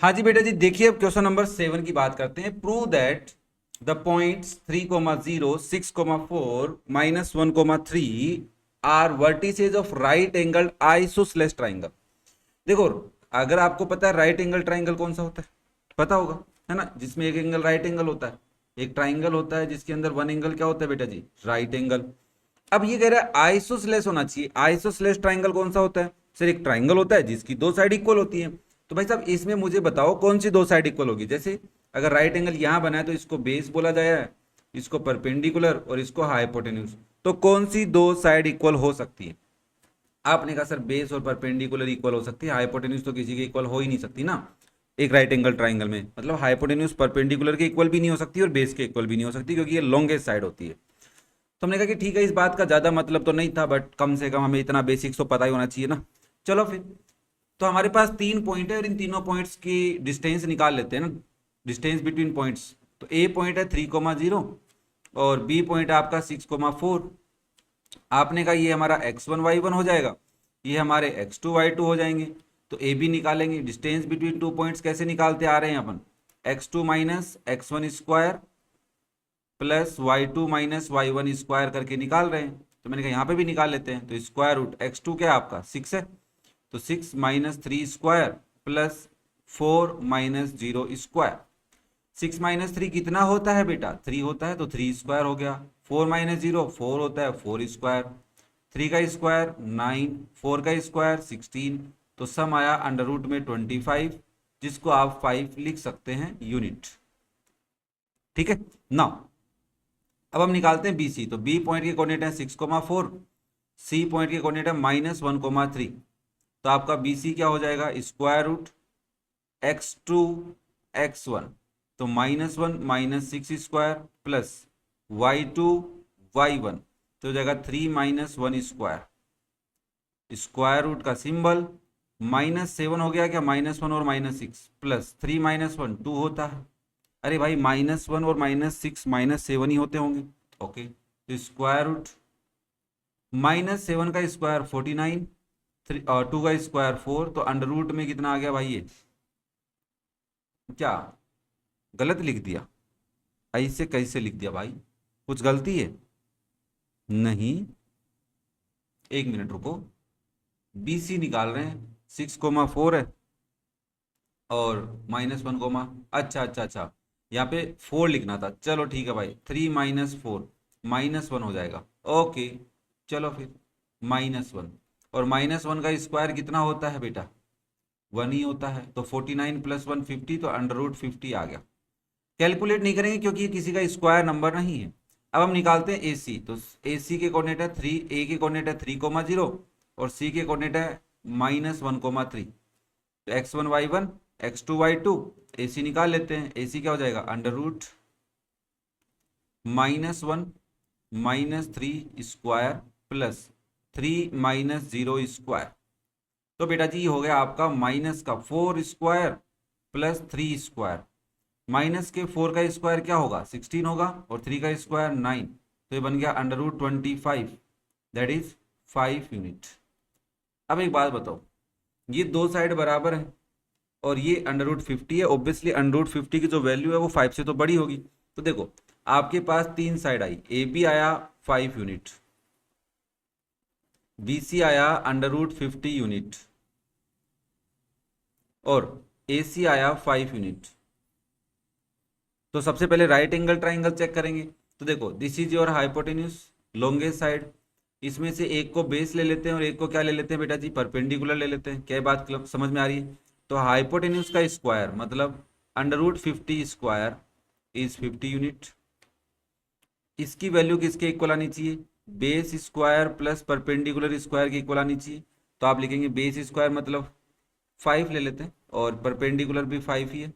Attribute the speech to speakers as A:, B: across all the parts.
A: हाँ जी बेटा जी, देखिए अब क्वेश्चन नंबर 7 की बात करते हैं। Prove that the points 3,0, 6,4, -1,3 are vertices of right angle isosceles triangle. देखो, अगर आपको पता है राइट एंगल ट्राइंगल कौन सा होता है, पता होगा, है ना, जिसमें एक एंगल राइट एंगल होता है, एक ट्राइंगल होता है जिसके अंदर वन एंगल क्या होता है बेटा जी, राइट एंगल। अब ये कह रहा है आइसोसेलेस होना चाहिए। आइसोसेलेस ट्राइंगल कौन सा होता है? सर एक ट्राइंगल होता है जिसकी दो साइड इक्वल होती है। तो भाई साहब इसमें मुझे बताओ कौन सी दो साइड इक्वल होगी। जैसे अगर राइट एंगल यहां बना है तो इसको बेस बोला जाए, इसको परपेंडिकुलर और इसको हाइपोटेन्यूज। तो कौन सी दो साइड इक्वल हो सकती है? आपने कहा सर बेस और परपेंडिकुलर इक्वल हो सकती है, हाइपोटेन्यूज तो किसी के इक्वल हो ही नहीं सकती ना एक राइट एंगल ट्राइंगल में। मतलब हाइपोटेन्यूज परपेंडिकुलर के इक्वल भी नहीं हो सकती और बेस के इक्वल भी नहीं हो सकती, क्योंकि ये लॉन्गेस्ट साइड होती है। तो हमने कहा कि ठीक है, इस बात का ज्यादा मतलब तो नहीं था, बट कम से कम हमें इतना बेसिक्स तो पता ही होना चाहिए ना। चलो फिर, तो हमारे पास 3 पॉइंट है और इन तीनों पॉइंट्स की डिस्टेंस निकाल लेते हैं ना, डिस्टेंस बिटवीन पॉइंट्स। तो ए पॉइंट है 3,0 और बी पॉइंट है आपका 6,4। आपने कहा ये हमारा x1 y1 हो जाएगा, ये हमारे x2 y2 हो जाएंगे। तो ए बी निकालेंगे। डिस्टेंस बिटवीन टू पॉइंट्स कैसे निकालते आ रहे हैं अपन? x2 minus x1 square plus y2 - y1 square करके निकाल रहे हैं। तो मैंने कहा यहाँ पे भी निकाल लेते हैं। तो स्क्वायर रूट x2 क्या है आपका 6 है, तो 6 - 3 स्क्वायर प्लस 4 - 0 स्क्वायर। 6 - 3 कितना होता है बेटा? 3 होता है, तो 3 स्क्वायर हो गया। 4 - 0 4 होता है, 4 स्क्वायर। 3 का स्क्वायर 9, 4 का स्क्वायर 16। तो सम आया अंडर रूट में 25, जिसको आप 5 लिख सकते हैं यूनिट। ठीक है ना। अब हम निकालते हैं BC। तो बी पॉइंट के कोऑर्डिनेट है 6,4, सी पॉइंट के कोऑर्डिनेट है -1,3। तो आपका BC क्या हो जाएगा? स्क्वायर रूट x2 x1, तो -1 - 6 स्क्वायर प्लस y2 y1, तो हो जाएगा 3 - 1 स्क्वायर। स्क्वायर रूट का सिंबल -7 हो गया क्या? -1 और -6 प्लस 3 - 1 2 होता है। अरे भाई -1 और -6 -7 ही होते होंगे। ओके, तो स्क्वायर रूट -7 का स्क्वायर 49, और 2 का स्क्वायर 4, तो अंडर रूट में कितना आ गया भाई? ये क्या गलत लिख दिया? ऐसे कैसे लिख दिया भाई? कुछ गलती है? नहीं, एक मिनट रुको। BC निकाल रहे हैं, 6,4 है और -1, अच्छा अच्छा अच्छा, यहाँ पे 4 लिखना था। चलो ठीक है भाई, 3 - 4 -1 हो जाएगा। ओके, चलो फिर -1, और -1 का स्क्वायर कितना होता है बेटा? 1 ही होता है। तो 49 + 1 50, तो अंडर रूट 50 आ गया। कैलकुलेट नहीं करेंगे क्योंकि ये किसी का स्क्वायर नंबर नहीं है। अब हम निकालते हैं AC। तो AC के कोऑर्डिनेट है 3, A के कोऑर्डिनेट है 3,0 और C के कोऑर्डिनेट है -1,3। तो x1 y1 x2 y2, AC निकाल लेते हैं। AC क्या हो जाएगा? Under root -1 - 3 square plus 3 - 0 square. तो बेटा जी हो गया आपका माइनस का 4 स्क्वायर प्लस 3 स्क्वायर। माइनस के 4 का स्क्वायर क्या होगा? 16 होगा, और 3 का स्क्वायर 9। तो ये बन गया under root 25, that is 5 unit. अब एक बात बताओ, ये दो साइड बराबर है और ये अंडर रूट 50 है। ऑब्वियसली अंडर रूट 50 की जो वैल्यू है वो 5 से तो बड़ी होगी। तो देखो, आपके पास तीन साइड आई, AB आया 5 यूनिट, BC आया अंडर रूट 50 यूनिट, और AC आया 5 यूनिट। तो सबसे पहले राइट एंगल ट्राइंगल चेक करेंगे। तो देखो, this is your hypotenuse, longest side. इसमें से एक को बेस ले लेते हैं और एक को क्या ले लेते हैं बेटा जी? परपेंडिकुलर ले लेते हैं। क्या बात समझ में आ रही है? तो हाइपोटेन्यूज का स्क्वायर मतलब under root 50 square is 50 unit. इसकी वैल्यू किसके इक्वल आनी चाहिए? Base square plus perpendicular square के इक्वल आनी चाहिए। तो आप लिखेंगे बेस स्क्वायर मतलब 5 ले लेते हैं, और परपेंडिकुलर भी 5 ही है।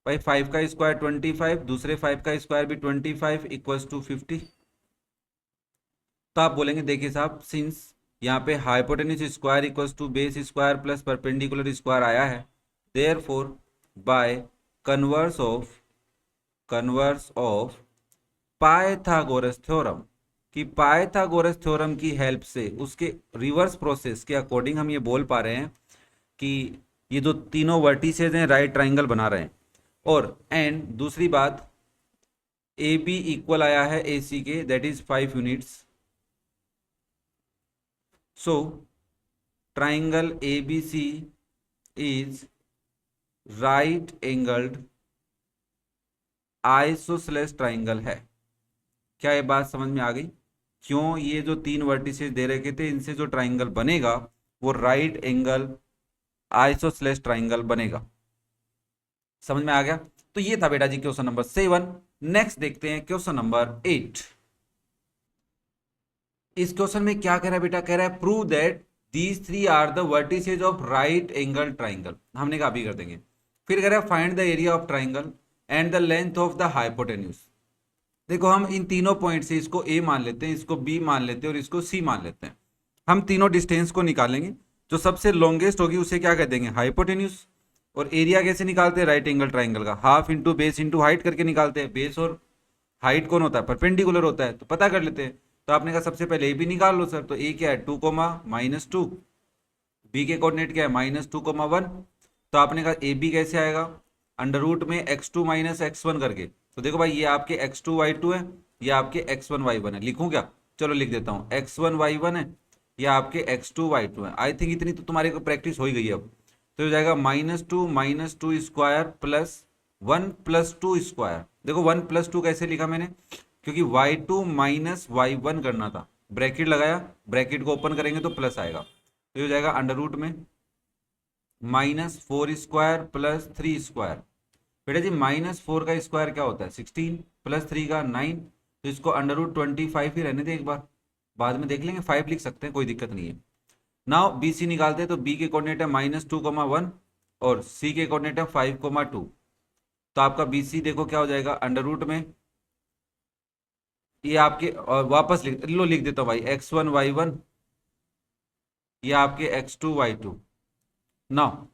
A: भाई 5 का स्क्वायर 25, दूसरे 5 का स्क्वायर भी 25 इक्वल्स टू 50। तो आप बोलेंगे देखिए साहब, सिंस यहाँ पे hypotenuse square equals to base square plus perpendicular square आया है, therefore by converse of Pythagoras theorem, कि पाइथागोरस थ्योरम की हेल्प से उसके रिवर्स प्रोसेस के अकॉर्डिंग हम ये बोल पा रहे हैं कि ये जो तीनों वर्टिसेज हैं राइट ट्राइंगल बना रहे हैं। और एंड दूसरी बात, ए बी इक्वल आया है ए सी के, that is 5 units. So triangle A B C is right angled isosceles triangle है। क्या ये बात समझ में आ गई? क्यों ये जो तीन वर्टिसेज दे रखे थे इनसे जो ट्राइंगल बनेगा वो राइट एंगल आइसोसेलेस ट्राइंगल बनेगा। समझ में आ गया? तो ये था बेटा जी क्वेश्चन नंबर 7। नेक्स्ट देखते हैं क्वेश्चन नंबर 8। इस क्वेश्चन में क्या कह रहा है बेटा? कह रहा है prove that these three are the vertices of right angle triangle. हमने कहा अभी कर देंगे। फिर कह रहा है find the area of triangle and the length of the hypotenuse. देखो हम इन तीनों पॉइंट से इसको ए मान लेते हैं, इसको बी मान लेते हैं और इसको सी मान लेते हैं। हम तीनों डिस्टेंस को निकालेंगे, जो सबसे लॉन्गेस्ट होगी उसे क्या कह देंगे? हाइपोटेन्यूज। और एरिया कैसे निकालते हैं राइट एंगल ट्राइंगल का? Half into base into height करके निकालते हैं। बेस और हाइट कौन होता है? परपेंडिकुलर होता है, तो पता कर लेते हैं। तो आपने कहा सबसे पहले ए बी निकाल लो सर। तो ए क्या है? 2, -2। बी के कोऑर्डिनेट क्या है? -2, 1। तो आपने कहा ए बी कैसे आएगा? अंडर रूट में x2 - x1 करके। तो देखो भाई ये आपके x2 y2 है, ये आपके x1 y1 है। लिखूं क्या? चलो लिख देता हूँ, x1 y1 है, ये आपके x2 y2 है। आई थिंक इतनी तो तुम्हारे को प्रैक्टिस हो ही गई अब। तो हो जाएगा -2 स्क्वायर प्लस 1 + 2 स्क्वायर। देखो 1 + 2 कैसे लिखा मैंने? क्योंकि y2 - y1 करना था, ब्रैकेट लगाया, ब्रैकेट को ओपन करेंगे तो प्लस आएगा। तो हो जाएगा अंडर रूट में -4 स्क्वायर प्लस 3 स्क्वायर। बेटा जी -4 का स्क्वायर क्या होता है? 16 प्लस 3 का 9। तो इसको अंडर रूट 25 ही रहने दें एक बार, बाद में देख लेंगे, 5 लिख सकते हैं, कोई दिक्कत नहीं है। नाउ बी सी निकालते हैं। तो बी के कोऑर्डिनेट है -2, 1 और सी के कोऑर्डिनेट है 5, 2। तो आपका बी सी देखो क्या हो जाएगा? अंडर रूट में ये आपके, और वापस लिख देता हूँ भाई, x1 y1, ये आपके x2 y2। Now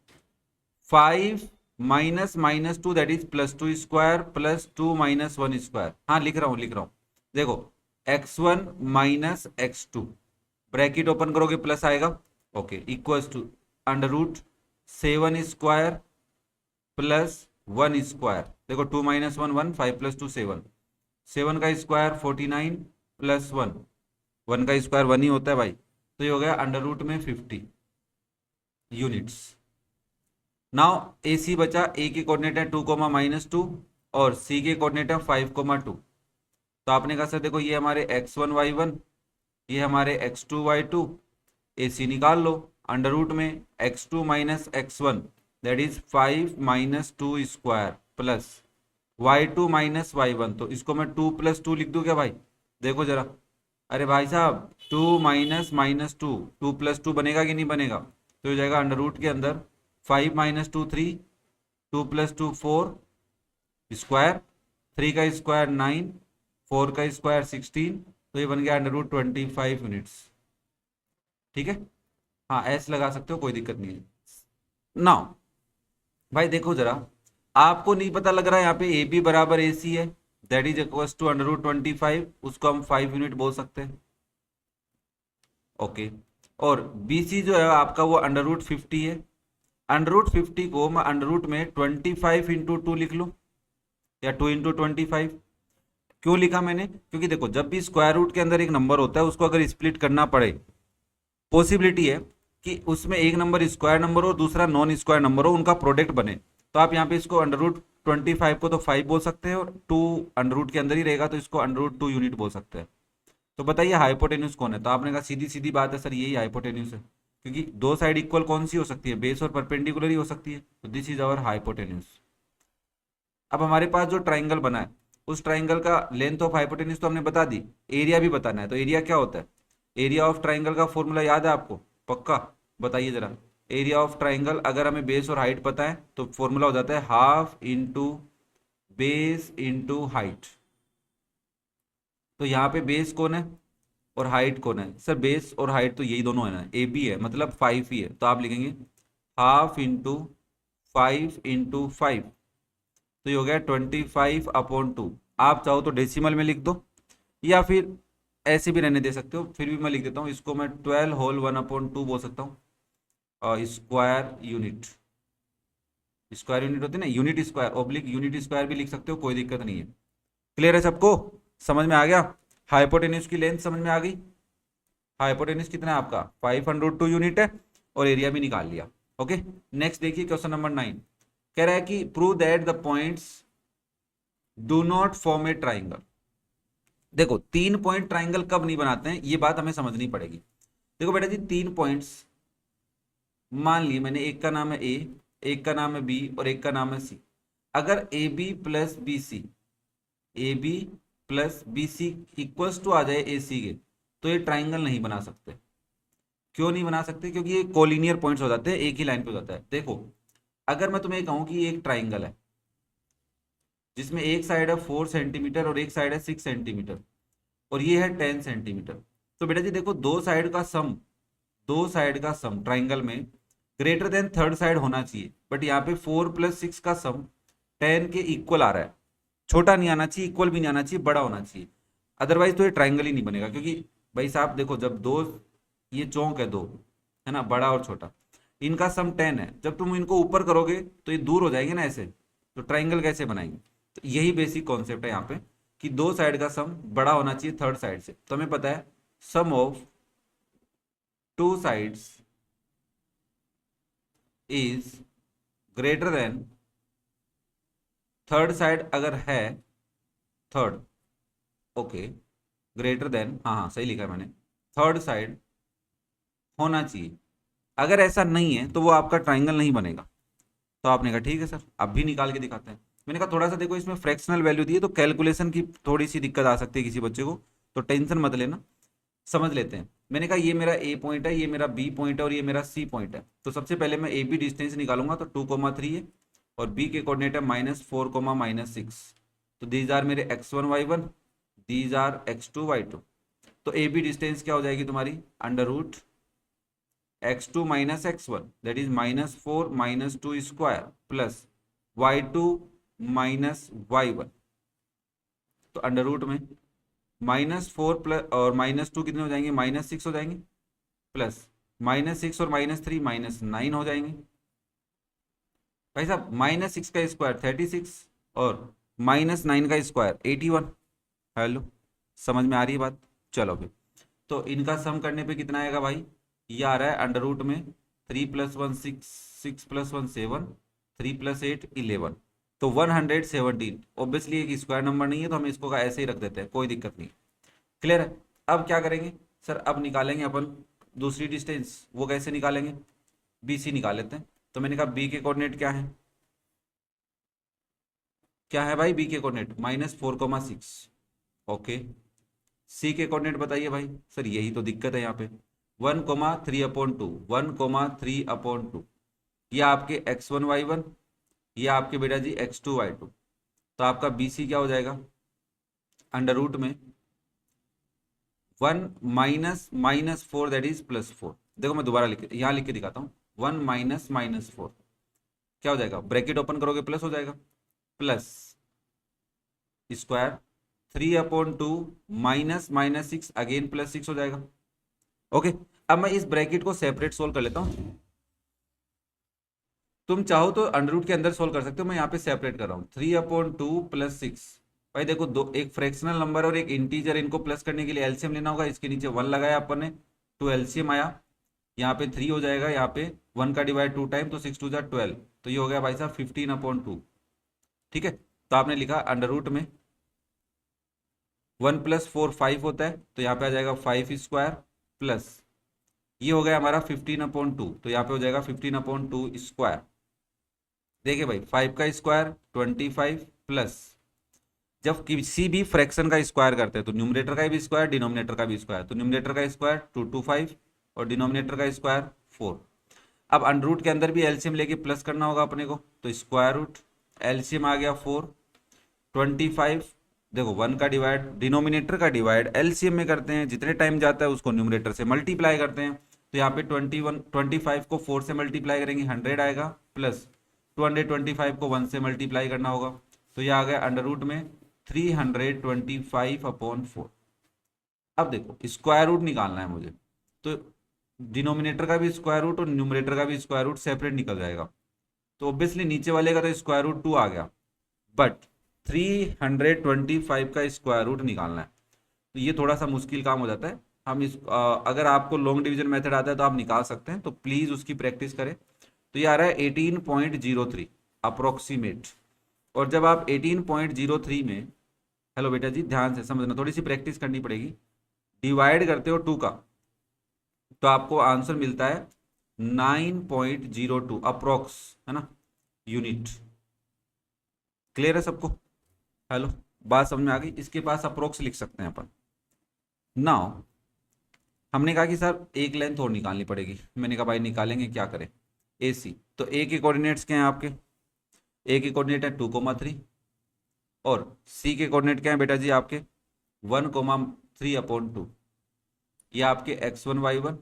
A: 5 -2 that is +2 square plus 2 - 1 square. हाँ लिख रहा हूँ। देखो x1 - x2 ब्रैकेट ओपन करोगे प्लस आएगा, okay, equals to under root 7 square plus 1 square. देखो 2 - 1 1, 5 + 2 7, 7 का स्क्वायर 49 प्लस 1, 1 का स्क्वायर 1 ही होता है भाई। तो ये हो गया अंडर रूट में 50 यूनिट्स। नाउ ए सी बचा, ए के कोऑर्डिनेट है 2, -2 और सी के कोऑर्डिनेट है 5, 2। तो आपने कहा सर देखो ये हमारे x1 y1, ये हमारे x2 y2, ए सी निकाल लो। अंडर रूट में x2 - x1 that is 5 - 2 square plus y2 - y1। तो इसको मैं 2 + 2 लिख दूं क्या भाई? देखो जरा, अरे भाई साहब 2 - -2, 2 + 2 बनेगा कि नहीं बनेगा? तो हो जाएगा अंडर रूट के अंदर 5 - 2 3, 2 + 2 4 स्क्वायर, 3 का स्क्वायर 9, 4 का स्क्वायर 16। तो ये बन गया अंडर रूट 25 यूनिट्स। ठीक है, हाँ एस लगा सकते हो, कोई दिक्कत नहीं है। नाउ भाई देखो जरा, आपको नहीं पता लग रहा है यहाँ पे ए बी बराबर ए सी है, that is equals to under root 25, उसको हम 5 यूनिट बोल सकते हैं, ओके। और बी सी जो है आपका वो अंडर रूट 50 है। अंडर रूट 50 को मैं अंडर रूट में 25 इंटू 2 लिख लूँ, या 2 इंटू 25। क्यों लिखा मैंने? क्योंकि देखो जब भी स्क्वायर रूट के अंदर एक नंबर होता है उसको अगर स्प्लिट करना पड़े, पॉसिबिलिटी है कि उसमें एक नंबर स्क्वायर नंबर हो, दूसरा नॉन स्क्वायर नंबर हो, उनका प्रोडक्ट बने। तो आप यहाँ पे इसको अंडर रूट 25 को तो 5 बोल सकते हैं, और 2 अंडर रूट के अंदर ही रहेगा तो इसको अंडर रूट 2 यूनिट बोल सकते हैं। तो बताइए हाइपोटेन्यूज कौन है? तो आपने कहा सीधी सीधी बात है सर, यही हाइपोटेन्यूज है, क्योंकि दो साइड इक्वल कौन सी हो सकती है? बेस और परपेंडिकुलर ही हो सकती है। तो दिस इज आवर हाइपोटेन्यूज। अब हमारे पास जो ट्राइंगल बना है उस ट्राइंगल का लेंथ ऑफ हाइपोटेन्यूज तो हमने बता दी, एरिया भी बताना है। तो एरिया क्या होता है? एरिया ऑफ ट्राइंगल का फॉर्मूला याद है आपको? पक्का बताइए जरा। एरिया ऑफ ट्राइंगल अगर हमें बेस और हाइट पता है तो फॉर्मूला हो जाता है half into base into height. तो यहाँ पे बेस कौन है और हाइट कौन है? सर बेस और हाइट तो यही दोनों है ना, ए बी है, मतलब 5 ही है। तो आप लिखेंगे हाफ इंटू 5 इंटू 5। तो ये हो गया 25/2। आप चाहो तो डेसिमल में लिख दो या फिर ऐसे भी रहने दे सकते हो, फिर भी मैं लिख देता हूँ इसको, मैं 12 होल 1/2 बोल सकता हूँ, स्क्वायर यूनिट। स्क्वायर यूनिट होती है ना, unit square oblique unit square भी लिख सकते हो, कोई दिक्कत नहीं है। क्लियर है सबको, समझ में आ गया। हाइपोटेन्यूज की लेंथ समझ में आ गई। हाइपोटेन्यूज कितना है आपका 502 यूनिट है, और एरिया भी निकाल लिया। ओके, नेक्स्ट देखिए क्वेश्चन नंबर 9 कह रहा है कि prove that the points do not form a triangle. देखो 3 पॉइंट ट्राइंगल कब नहीं बनाते हैं, ये बात हमें समझनी पड़ेगी। देखो बेटा जी 3 पॉइंट्स मान लिए मैंने, एक का नाम है ए, एक का नाम है बी और एक का नाम है सी। अगर A B plus B C, A B plus B C equals to आ जाए ए सी के, तो ये ट्राइंगल नहीं बना सकते। क्यों नहीं बना सकते? क्योंकि ये कोलिनियर पॉइंट्स हो जाते हैं, एक ही लाइन पे हो जाता है। देखो अगर मैं तुम्हें कहूं कि ये एक ट्राइंगल है जिसमें एक साइड है 4 सेंटीमीटर और एक साइड है 6 सेंटीमीटर, और ये है 10 सेंटीमीटर, तो बेटा जी देखो दो साइड का सम ट्राइंगल में ग्रेटर देन थर्ड साइड होना चाहिए। बट यहाँ पे 4 + 6 का सम 10 के इक्वल आ रहा है। छोटा नहीं आना चाहिए, इक्वल भी नहीं आना चाहिए, बड़ा होना चाहिए, अदरवाइज तो ये ट्राइंगल ही नहीं बनेगा। क्योंकि भाई साहब देखो, जब दो, ये चौक है दो, है ना, बड़ा और छोटा, इनका सम 10 है, जब तुम इनको ऊपर करोगे तो ये दूर हो जाएंगे ना ऐसे, तो ट्राइंगल कैसे बनाएंगे? तो यही बेसिक कॉन्सेप्ट है यहाँ पे कि दो साइड का सम बड़ा होना चाहिए थर्ड साइड से। तो हमें पता है sum of two sides is greater than third side, अगर है थर्ड, ओके, ग्रेटर देन, हाँ हाँ सही लिखा है मैंने, थर्ड साइड होना चाहिए। अगर ऐसा नहीं है तो वो आपका ट्राइंगल नहीं बनेगा। तो आपने कहा ठीक है सर, अब भी निकाल के दिखाते हैं। मैंने कहा थोड़ा सा देखो इसमें फ्रैक्शनल वैल्यू दी है तो कैलकुलेशन की थोड़ी सी दिक्कत आ सकती है किसी बच्चे को, तो टेंशन मत लेना, समझ लेते हैं। मैंने कहा ये मेरा ए पॉइंट है, ये मेरा बी पॉइंट है और ये मेरा सी पॉइंट है। तो सबसे पहले मैं ए बी डिस्टेंस निकालूंगा, तो 2,3 है, और बी के कोऑर्डिनेट है -4, -6। तो दीज आर मेरे x1 y1, these are x2 y2। तो ए बी डिस्टेंस क्या हो जाएगी तुम्हारी, √ x2 - x1 that is -4 -2 square plus y2 - y1। तो √ में -4 प्लस और -2 कितने हो जाएंगे, -6 हो जाएंगे, प्लस -6 और -3 -9 हो जाएंगे। भाई साहब -6 का स्क्वायर 36 और -9 का स्क्वायर 81। हेलो, समझ में आ रही है बात? चलो फिर, तो इनका सम करने पे कितना आएगा भाई, ये आ रहा है √ में 3 + 1 6, 6 + 1 7, 3 + 8 11, तो 117। ऑब्वियसली एक स्क्वायर नंबर नहीं है तो हम इसको का ऐसे ही रख देते हैं, कोई दिक्कत नहीं। क्लियर है? अब क्या करेंगे सर, अब निकालेंगे अपन दूसरी डिस्टेंस। वो कैसे निकालेंगे, बी सी निकाल लेते हैं। तो मैंने कहा बी के कोऑर्डिनेट क्या है, क्या है भाई, बी के कोऑर्डिनेट -4,6। ओके, सी के कोऑर्डिनेट बताइए भाई। सर यही तो दिक्कत है यहाँ पे, 1,3/2, 1,3/2। ये आपके x1 y1, ये आपके बेटा जी x2 y2। तो आपका बी सी क्या हो जाएगा, √ में 1 -4 दैट इज +4। देखो मैं दोबारा यहाँ लिख के दिखाता हूँ, 1 -4 क्या हो जाएगा, ब्रैकेट ओपन करोगे प्लस हो जाएगा, प्लस स्क्वायर 3/2 -6 अगेन +6 हो जाएगा। ओके, अब मैं इस ब्रैकेट को सेपरेट सोल्व कर लेता हूँ। तुम चाहो तो √ के अंदर सोल्व कर सकते हो, मैं यहाँ पे सेपरेट कर रहा हूँ। 3/2 + 6, भाई देखो दो, एक फ्रैक्शनल नंबर और एक इंटीजर, इनको प्लस करने के लिए एलसीएम लेना होगा। इसके नीचे 1 लगाया अपन ने, तो एलसीएम आया, यहाँ पे 3 हो जाएगा, यहाँ पे 1 का डिवाइड 2 टाइम, तो 6 2 जा 12, तो ये हो गया भाई साहब 15/2। ठीक है, तो आपने लिखा √ में 1 + 4 5 होता है, तो यहाँ पे आ जाएगा 5 स्क्वायर, प्लस ये हो गया हमारा 15/2, तो यहाँ पे हो जाएगा 15/2 स्क्वायर। देखिए भाई 5 का स्क्वायर 25, प्लस जब किसी भी फ्रैक्शन का स्क्वायर करते हैं तो न्यूमरेटर का भी स्क्वायर, डिनोमिनेटर का भी स्क्वायर, तो न्यूमरेटर का स्क्वायर 225 और डिनोमिनेटर का स्क्वायर 4। अब √ के अंदर भी एलसीएम लेके प्लस करना होगा अपने को, तो स्क्वायर रूट, एलसीएम आ गया 4, 25, देखो 1 का डिवाइड, डिनोमिनेटर का डिवाइड एलसीएम में करते हैं, जितने टाइम जाता है उसको न्यूमरेटर से मल्टीप्लाई करते हैं। तो यहाँ पे 25 को 4 से मल्टीप्लाई करेंगे 100 आएगा, प्लस 225 को 1 से मल्टीप्लाई करना होगा, तो यह आ गया √ में 325/4। अब देखो स्क्वायर रूट निकालना है मुझे, तो डिनोमिनेटर का भी स्क्वायर रूट और न्यूमरेटर का भी स्क्वायर रूट सेपरेट निकल जाएगा। तो ऑब्वियसली नीचे वाले का तो स्क्वायर रूट 2 आ गया, बट 325 का स्क्वायर रूट निकालना है, तो ये थोड़ा सा मुश्किल काम हो जाता है। हम अगर आपको लॉन्ग डिवीजन मेथड आता है तो आप निकाल सकते हैं, तो प्लीज उसकी प्रैक्टिस करें। तो ये आ रहा है 18.03 अप्रोक्सीमेट। और जब आप 18.03 में, हेलो बेटा जी ध्यान से समझना, थोड़ी सी प्रैक्टिस करनी पड़ेगी, डिवाइड करते हो 2 का, तो आपको आंसर मिलता है 9.02 अप्रोक्स, है ना, यूनिट। क्लियर है सबको? हेलो, बात समझ में आ गई? इसके पास अप्रोक्स लिख सकते हैं अपन। नाउ हमने कहा कि सर एक लेंथ और निकालनी पड़ेगी, मैंने कहा भाई निकालेंगे, क्या करें? ए सी, तो ए के कोऑर्डिनेट्स क्या हैं आपके? ए के कोऑर्डिनेट है 2,3, और सी के कोऑर्डिनेट क्या है बेटा जी आपके? 1,3/2। ये आपके x1 y1,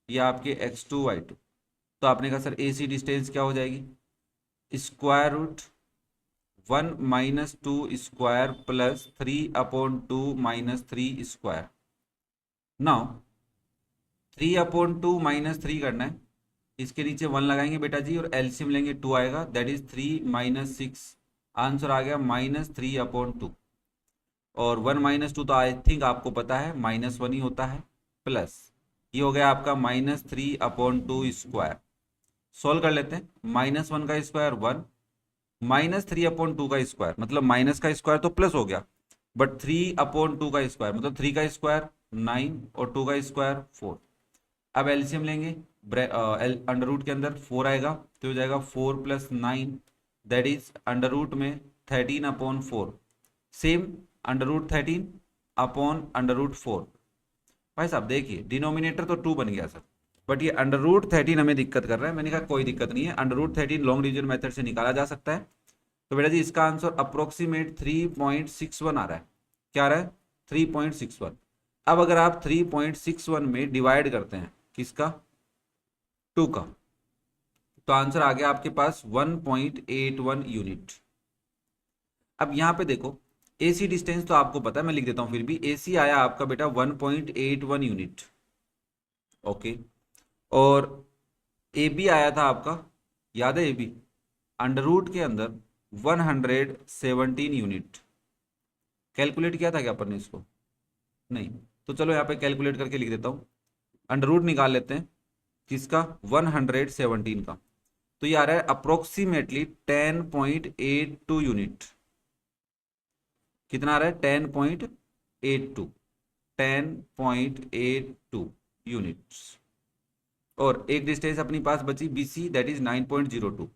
A: ये आपके x2 y2। तो आपने कहा सर ए सी डिस्टेंस क्या हो जाएगी? Square root 1 minus 2 square plus 3/2 minus 3 square. Now 3/2 minus 3 करना है, इसके नीचे 1 लगाएंगे बेटा जी और एलसीएम लेंगे, 2 आएगा, दैट इज 3 माइनस 6, आंसर आ गया -3/2। और 1 माइनस 2 तो आई थिंक आपको पता है -1 ही होता है, प्लस ये हो गया आपका -3/2 स्क्वायर। सोल्व कर लेते हैं, -1 का स्क्वायर 1, -3/2 का स्क्वायर मतलब माइनस का स्क्वायर तो प्लस हो गया, बट 3/2 का स्क्वायर मतलब 3 का स्क्वायर 9 और 2 का स्क्वायर 4। अब एलसीएम लेंगे, अंडर रूट के अंदर 4 आएगा, तो हो जाएगा 4 + 9, दैट इज अंडर रूट में 13/4, सेम अंडर रूट 13/4। भाई साहब देखिए डिनोमिनेटर तो 2 बन गया सर, बट ये अंडर रूट 13 हमें दिक्कत कर रहा है। मैंने कहा कोई दिक्कत नहीं है, under root 13 long division method से निकाला जा सकता है। तो बेटा जी इसका आंसर अप्रोक्सीमेट 3.61 आ रहा है। क्या आ रहा है? 3.61। अब अगर आप 3.61 में डिवाइड करते हैं किसका? 2 का, तो आंसर आ गया आपके पास 1.81 यूनिट। अब यहां पे देखो एसी डिस्टेंस तो आपको पता है, मैं लिख देता हूं फिर भी, एसी आया आपका बेटा 1.81 यूनिट, ओके। और ए बी आया था आपका, याद है ए बी, अंडर रूट के अंदर 117 यूनिट। कैलकुलेट किया था क्या अपन ने इसको? नहीं, तो चलो यहाँ पे कैलकुलेट करके लिख देता हूँ। अंडर रूट निकाल लेते हैं किसका? 117 का, तो ये आ रहा है अप्रोक्सीमेटली 10.82 यूनिट। कितना आ रहा है? 10.82, 10.82 यूनिट्स। और एक डिस्टेंस अपनी पास बची बीसी, दैट इज 9.02।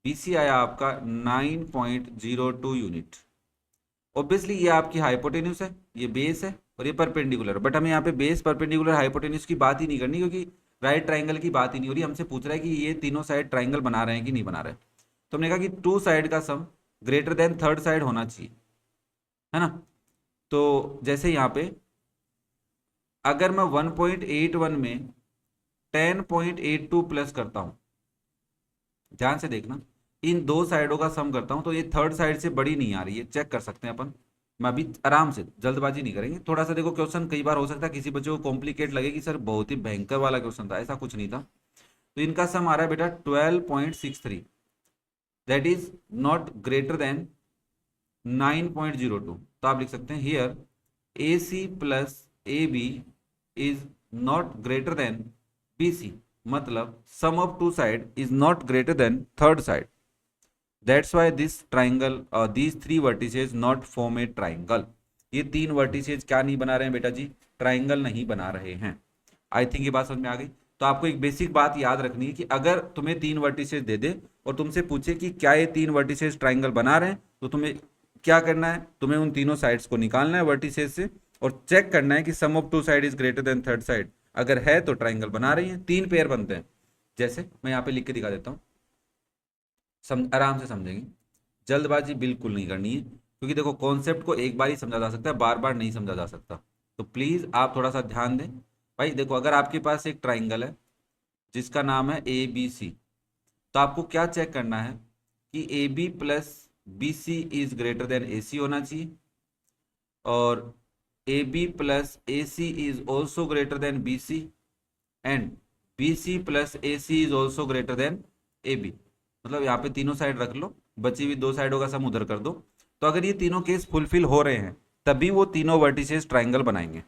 A: बीसी आया आपका 9.02 यूनिट। ऑब्वियसली ये आपकी हाइपोटेन्यूज है, ये बेस है, और ये परपेंडिकुलर, बट हमें यहाँ पे बेस परपेंडिकुलर हाइपोटेन्यूज की बात ही नहीं करनी, क्योंकि राइट ट्राइंगल की बात ही नहीं हो रही। हमसे पूछ रहा है कि ये तीनों साइड ट्राइंगल बना रहे हैं कि नहीं बना रहे। तो हमने कहा कि 2 साइड का सम ग्रेटर देन 3rd साइड होना चाहिए, है ना। तो जैसे यहाँ पे अगर मैं 1.81 में 10.82 प्लस करता हूं, ध्यान से देखना, इन 2 साइडों का सम करता हूं, तो ये 3rd साइड से बड़ी नहीं आ रही है, चेक कर सकते हैं अपन। मैं अभी आराम से, जल्दबाजी नहीं करेंगे, थोड़ा सा देखो क्वेश्चन, कई बार हो सकता है किसी बच्चे को कॉम्प्लिकेट लगे कि सर बहुत ही भयंकर वाला क्वेश्चन था, ऐसा कुछ नहीं था। तो इनका सम आ रहा है बेटा 12.63, that is not greater than 9.02। तो आप लिख सकते हैं here A C plus A B is not greater than B C, मतलब sum of 2 side is not greater than 3rd side, that's why this triangle these 3 vertices not form a triangle. ये 3 vertices क्या नहीं बना रहे हैं बेटा जी? Triangle नहीं बना रहे हैं। आई थिंक ये बात समझ में आ गई। तो आपको एक बेसिक बात याद रखनी है कि अगर तुम्हें 3 वर्टिसेज दे दे और तुमसे पूछे कि क्या ये 3 वर्टिसेज ट्राइंगल बना रहे हैं, तो तुम्हें क्या करना है? तुम्हें उन तीनों साइड्स को निकालना है वर्टिसेज से और चेक करना है कि sum of 2 side is greater than 3rd side. अगर है तो ट्राइंगल बना रही है, 3 पेयर बनते हैं। जैसे मैं यहाँ पे लिख के दिखा देता हूँ, आराम से समझेंगे, जल्दबाजी बिल्कुल नहीं करनी है, क्योंकि देखो कॉन्सेप्ट को एक बार ही समझा जा सकता है, बार बार नहीं समझा जा सकता। तो प्लीज आप थोड़ा सा ध्यान दें। भाई देखो अगर आपके पास एक ट्राइंगल है जिसका नाम है ए बी सी, तो आपको क्या चेक करना है कि A B plus B C is greater than A C होना चाहिए, और A B plus A C is also greater than B C, and B C plus A C is also greater than A B. मतलब यहाँ पे तीनों side रख लो, बची हुई दो साइडों का सम उधर कर दो। तो अगर ये तीनों केस फुलफिल हो रहे हैं तभी वो तीनों वर्टिसेस ट्राइंगल बनाएंगे।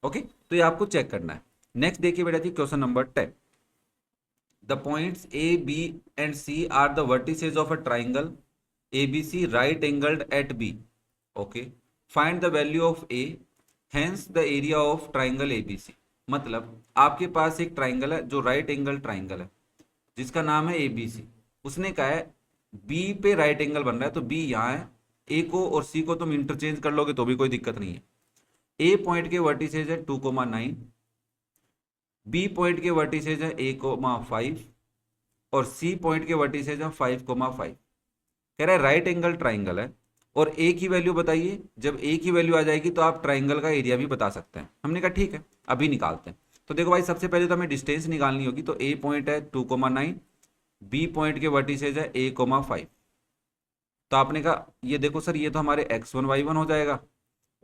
A: ओके, तो ये आपको चेक करना है। नेक्स्ट देखिए बेटा जी, question number 10। The points A B and C are the vertices of a triangle ABC right angled at B. Okay. Find the value of A. Hence the area of triangle ABC. मतलब आपके पास एक triangle है जो right angle triangle है जिसका नाम है ABC। उसने कहा है B पे राइट एंगल बन रहा है, तो B यहाँ है, A को और C को तुम इंटरचेंज कर लोगे तो भी कोई दिक्कत नहीं है। A पॉइंट के वर्टिसेज है 2,9, B पॉइंट के वर्टिसेज है 1,5 और C पॉइंट के वर्टिसेज है 5,5। कह रहा है राइट एंगल ट्राइंगल है और ए की वैल्यू बताइए। जब ए की वैल्यू आ जाएगी तो आप ट्राइंगल का एरिया भी बता सकते हैं। हमने कहा ठीक है, अभी निकालते हैं। तो देखो भाई, सबसे पहले तो हमें डिस्टेंस निकालनी होगी। तो ए पॉइंट है 2,9, बी पॉइंट के वर्टिसेज है 1,5। तो आपने कहा ये देखो सर, ये तो हमारे x1 y1 हो जाएगा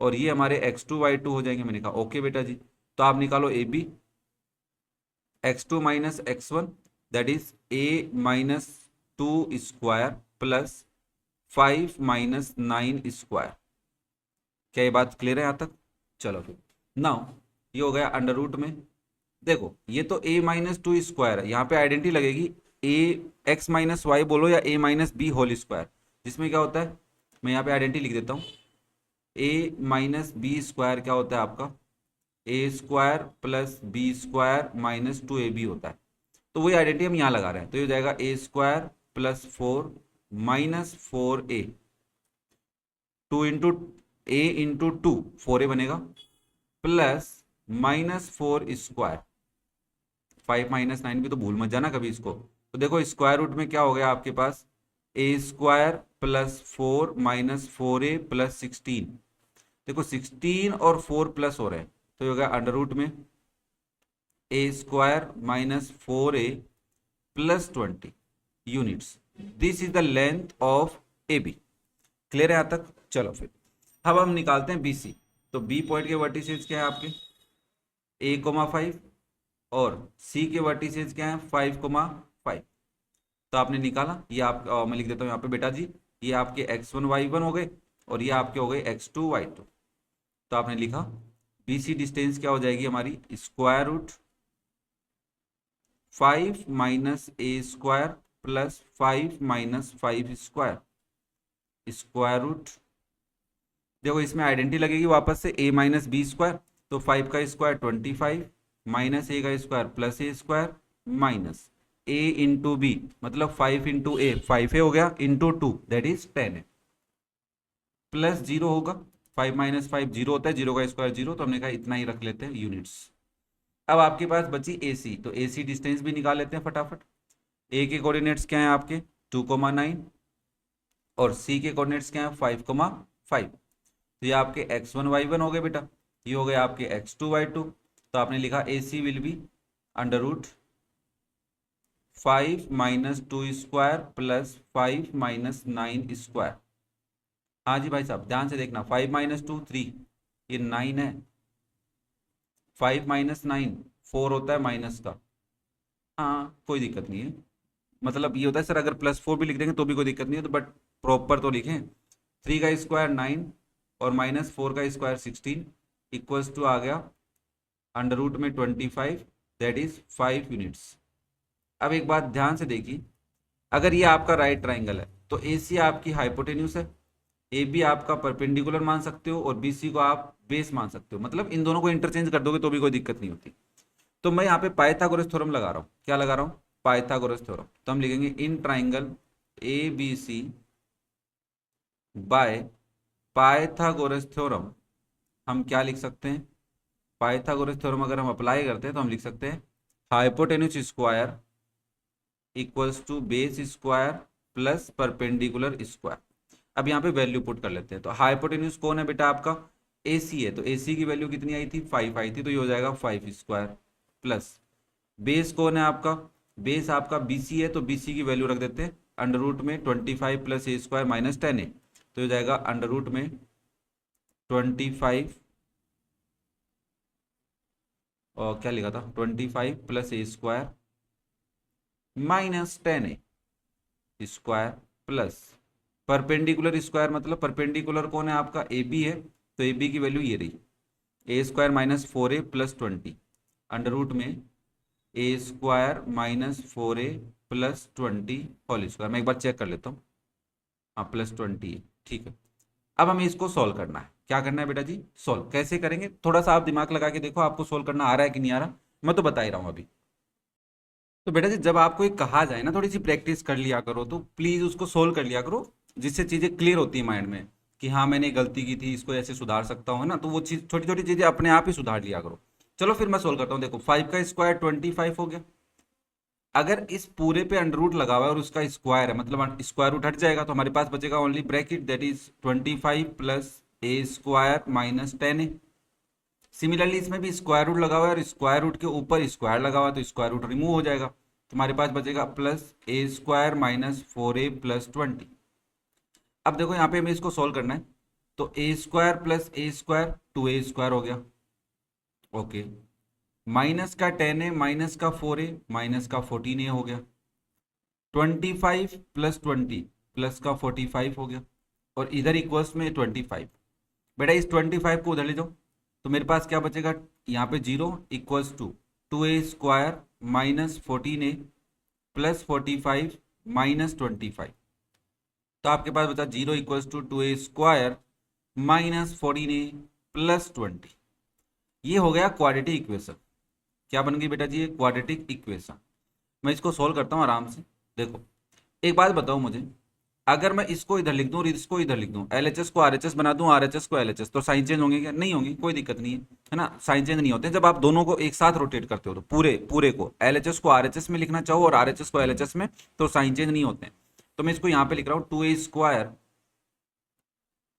A: और ये हमारे x2 y2 हो जाएंगे। मैंने कहा ओके बेटा जी, तो आप निकालो A B, x2 minus x1 that is a minus 2 square plus 5 minus 9 square. क्या ये बात क्लियर है यहाँ तक? चलो फिर नाउ ये हो गया अंडर रूट में। देखो ये तो a माइनस 2 स्क्वायर है, यहाँ पे आइडेंटिटी लगेगी a x माइनस वाई बोलो या a minus B whole square, जिसमें क्या होता है, मैं यहाँ पे आइडेंटिटी लिख देता हूँ। a माइनस बी स्क्वायर क्या होता है आपका, a square plus B square minus 2ab होता है। तो वही आइडेंटिटी हम यहाँ लगा रहे हैं, तो ये हो जाएगा a square plus 4 minus 4a, 2 into A into 2 4a बनेगा प्लस माइनस 4 स्क्वायर, 5 माइनस 9 भी तो भूल मत जाना कभी इसको। तो देखो स्क्वायर रूट में क्या हो गया आपके पास, A square plus 4 minus 4a plus 16। देखो 16 और 4 प्लस हो रहे हैं तो ये हो गया अंडर रूट में A square minus 4a plus 20 units. This is the length of A B. Clear है यहाँ तक? चलो फिर अब हम निकालते हैं BC। तो B पॉइंट के वर्टिसेज क्या है आपके 8,5 और C के वर्टिसेज क्या है 5,5। तो आपने निकाला, ये आप मैं लिख देता हूँ यहाँ पे बेटा जी, ये आपके x1 y1 हो गए और ये आपके हो गए x2 y2। तो आपने लिखा BC डिस्टेंस क्या हो जाएगी हमारी, square root 5 minus A square plus 5 minus 5 square, square root, देखो इसमें आइडेंटिटी लगेगी वापस से a माइनस बी स्क्वायर, तो 5 का स्क्वायर 25 माइनस ए का square plus A square minus a into B, मतलब 5 इंटू ए 5a हो गया into 2 that is 10a plus 0 होगा। 5 माइनस 5 0 होता है, 0 का स्क्वायर 0, तो हमने कहा इतना ही रख लेते हैं यूनिट्स। अब आपके पास बची AC, तो AC डिस्टेंस भी निकाल लेते हैं फटाफट। A के कोऑर्डिनेट्स क्या हैं आपके 2,9 और C के कोऑर्डिनेट्स क्या हैं 5,5। तो ये आपके x1 y1 हो गए बेटा, ये हो गए आपके x2 y2। तो आपने लिखा AC will be under root 5 minus 2 square plus 5 minus 9 square. हाँ जी भाई साहब ध्यान से देखना, 5 माइनस 2 3, ये 9 है, 5 माइनस 9 4 होता है माइनस का। हाँ कोई दिक्कत नहीं है, मतलब ये होता है सर अगर प्लस 4 भी लिख देंगे तो भी कोई दिक्कत नहीं है, तो बट प्रॉपर तो लिखें। 3 का स्क्वायर 9 और माइनस 4 का स्क्वायर 16 इक्वल्स टू आ गया अंडर रूट में 25 दैट इज 5 यूनिट्स। अब एक बात ध्यान से देखिए, अगर ये आपका राइट ट्राइंगल है तो AC आपकी हाइपोटेन्यूस है, AB आपका परपेंडिकुलर मान सकते हो और BC को आप बेस मान सकते हो, मतलब इन दोनों को इंटरचेंज कर दोगे तो भी कोई दिक्कत नहीं होती। तो मैं यहाँ पे पाइथागोरस थ्योरम लगा रहा हूँ। क्या लगा रहा हूँ? Pythagoras theorem. तो हम लिखेंगे in triangle ABC by Pythagoras theorem, हम क्या लिख सकते हैं, पाइथागोरस थ्योरम अगर हम अप्लाई करते हैं तो हम लिख सकते हैं hypotenuse square equals to base square plus perpendicular square. अब यहाँ पे वैल्यू पुट कर लेते हैं। तो हाइपोटेन्यूस कौन है बेटा आपका, AC है, तो AC की वैल्यू कितनी आई थी 5 आई थी, तो ये हो जाएगा 5 स्क्वायर प्लस बेस कौन है आपका, बेस आपका BC है, तो BC की वैल्यू रख देते हैं अंडर रूट में 25 plus A square minus 10a, तो हो जाएगा अंडर रूट में 25 और क्या लिखा था 25 plus A square minus 10a। Square plus perpendicular square, मतलब परपेंडिकुलर कौन है आपका, ए बी है, तो ए बी की वैल्यू ये रही, A square minus 4a plus 20 under root में A square minus 4a plus 20 whole square. मैं एक बार चेक कर लेता हूँ, हाँ प्लस 20 है, ठीक है। अब हमें इसको सॉल्व करना है। क्या करना है बेटा जी, सॉल्व कैसे करेंगे, थोड़ा सा आप दिमाग लगा के देखो, आपको सॉल्व करना आ रहा है कि नहीं आ रहा, मैं तो बता ही रहा हूँ अभी। तो बेटा जी जब आपको एक कहा जाए ना, थोड़ी सी प्रैक्टिस कर लिया करो, तो प्लीज उसको सोल्व कर लिया करो, जिससे चीजें क्लियर होती है माइंड में कि हाँ मैंने गलती की थी, इसको ऐसे सुधार सकता हूँ, है ना। तो वो चीज, छोटी छोटी चीजें अपने आप ही सुधार लिया करो। चलो फिर मैं सोल्व करता हूँ। देखो 5 का स्क्वायर 25 हो गया। अगर इस पूरे पे अंडर रूट लगा हुआ है और उसका स्क्वायर है, मतलब स्क्वायर रूट हट जाएगा, तो हमारे पास बचेगा only bracket, that is 25 plus A square minus 10a। Similarly इसमें भी स्क्वायर रूट लगा हुआ है और स्क्वायर रूट के ऊपर स्क्वायर लगा हुआ है, तो स्क्वायर रूट रिमूव हो जाएगा, तो हमारे पास बचेगा plus A square minus 4a plus 20। अब देखो यहाँ पे हमें इसको सोल्व करना है, तो ए square plus A square 2a square हो गया, ओके। माइनस का 10a माइनस का 4a माइनस का 14a हो गया, 25 प्लस 20 प्लस का 45 हो गया, और इधर इक्वल्स में 25। बेटा इस 25 को उधर ले जाओ, तो मेरे पास क्या बचेगा, यहाँ पे 0 equals to 2a square minus 14a plus 45 minus 25। तो आपके पास बचा 0 equals to 2a square minus 14a plus 20। ये हो गया क्वाड्रेटिक इक्वेशन। क्या बन गई बेटा जी, ये क्वाड्रेटिक इक्वेशन। मैं इसको सोल्व करता हूँ आराम से। देखो एक बात बताओ मुझे, अगर मैं इसको इधर लिख दूं और इसको इधर लिख दूं, एलएचएस को आरएचएस बना दूं, आरएचएस को एलएचएस, तो साइन चेंज होंगे क्या, नहीं होंगे, कोई दिक्कत नहीं है ना। साइन चेंज नहीं होते जब आप दोनों को एक साथ रोटेट करते हो, तो पूरे पूरे को एलएचएस को आरएचएस में लिखना चाहो और आरएचएस को एलएचएस में, तो साइन चेंज नहीं होते हैं। तो मैं इसको यहाँ पे लिख रहा हूँ 2a square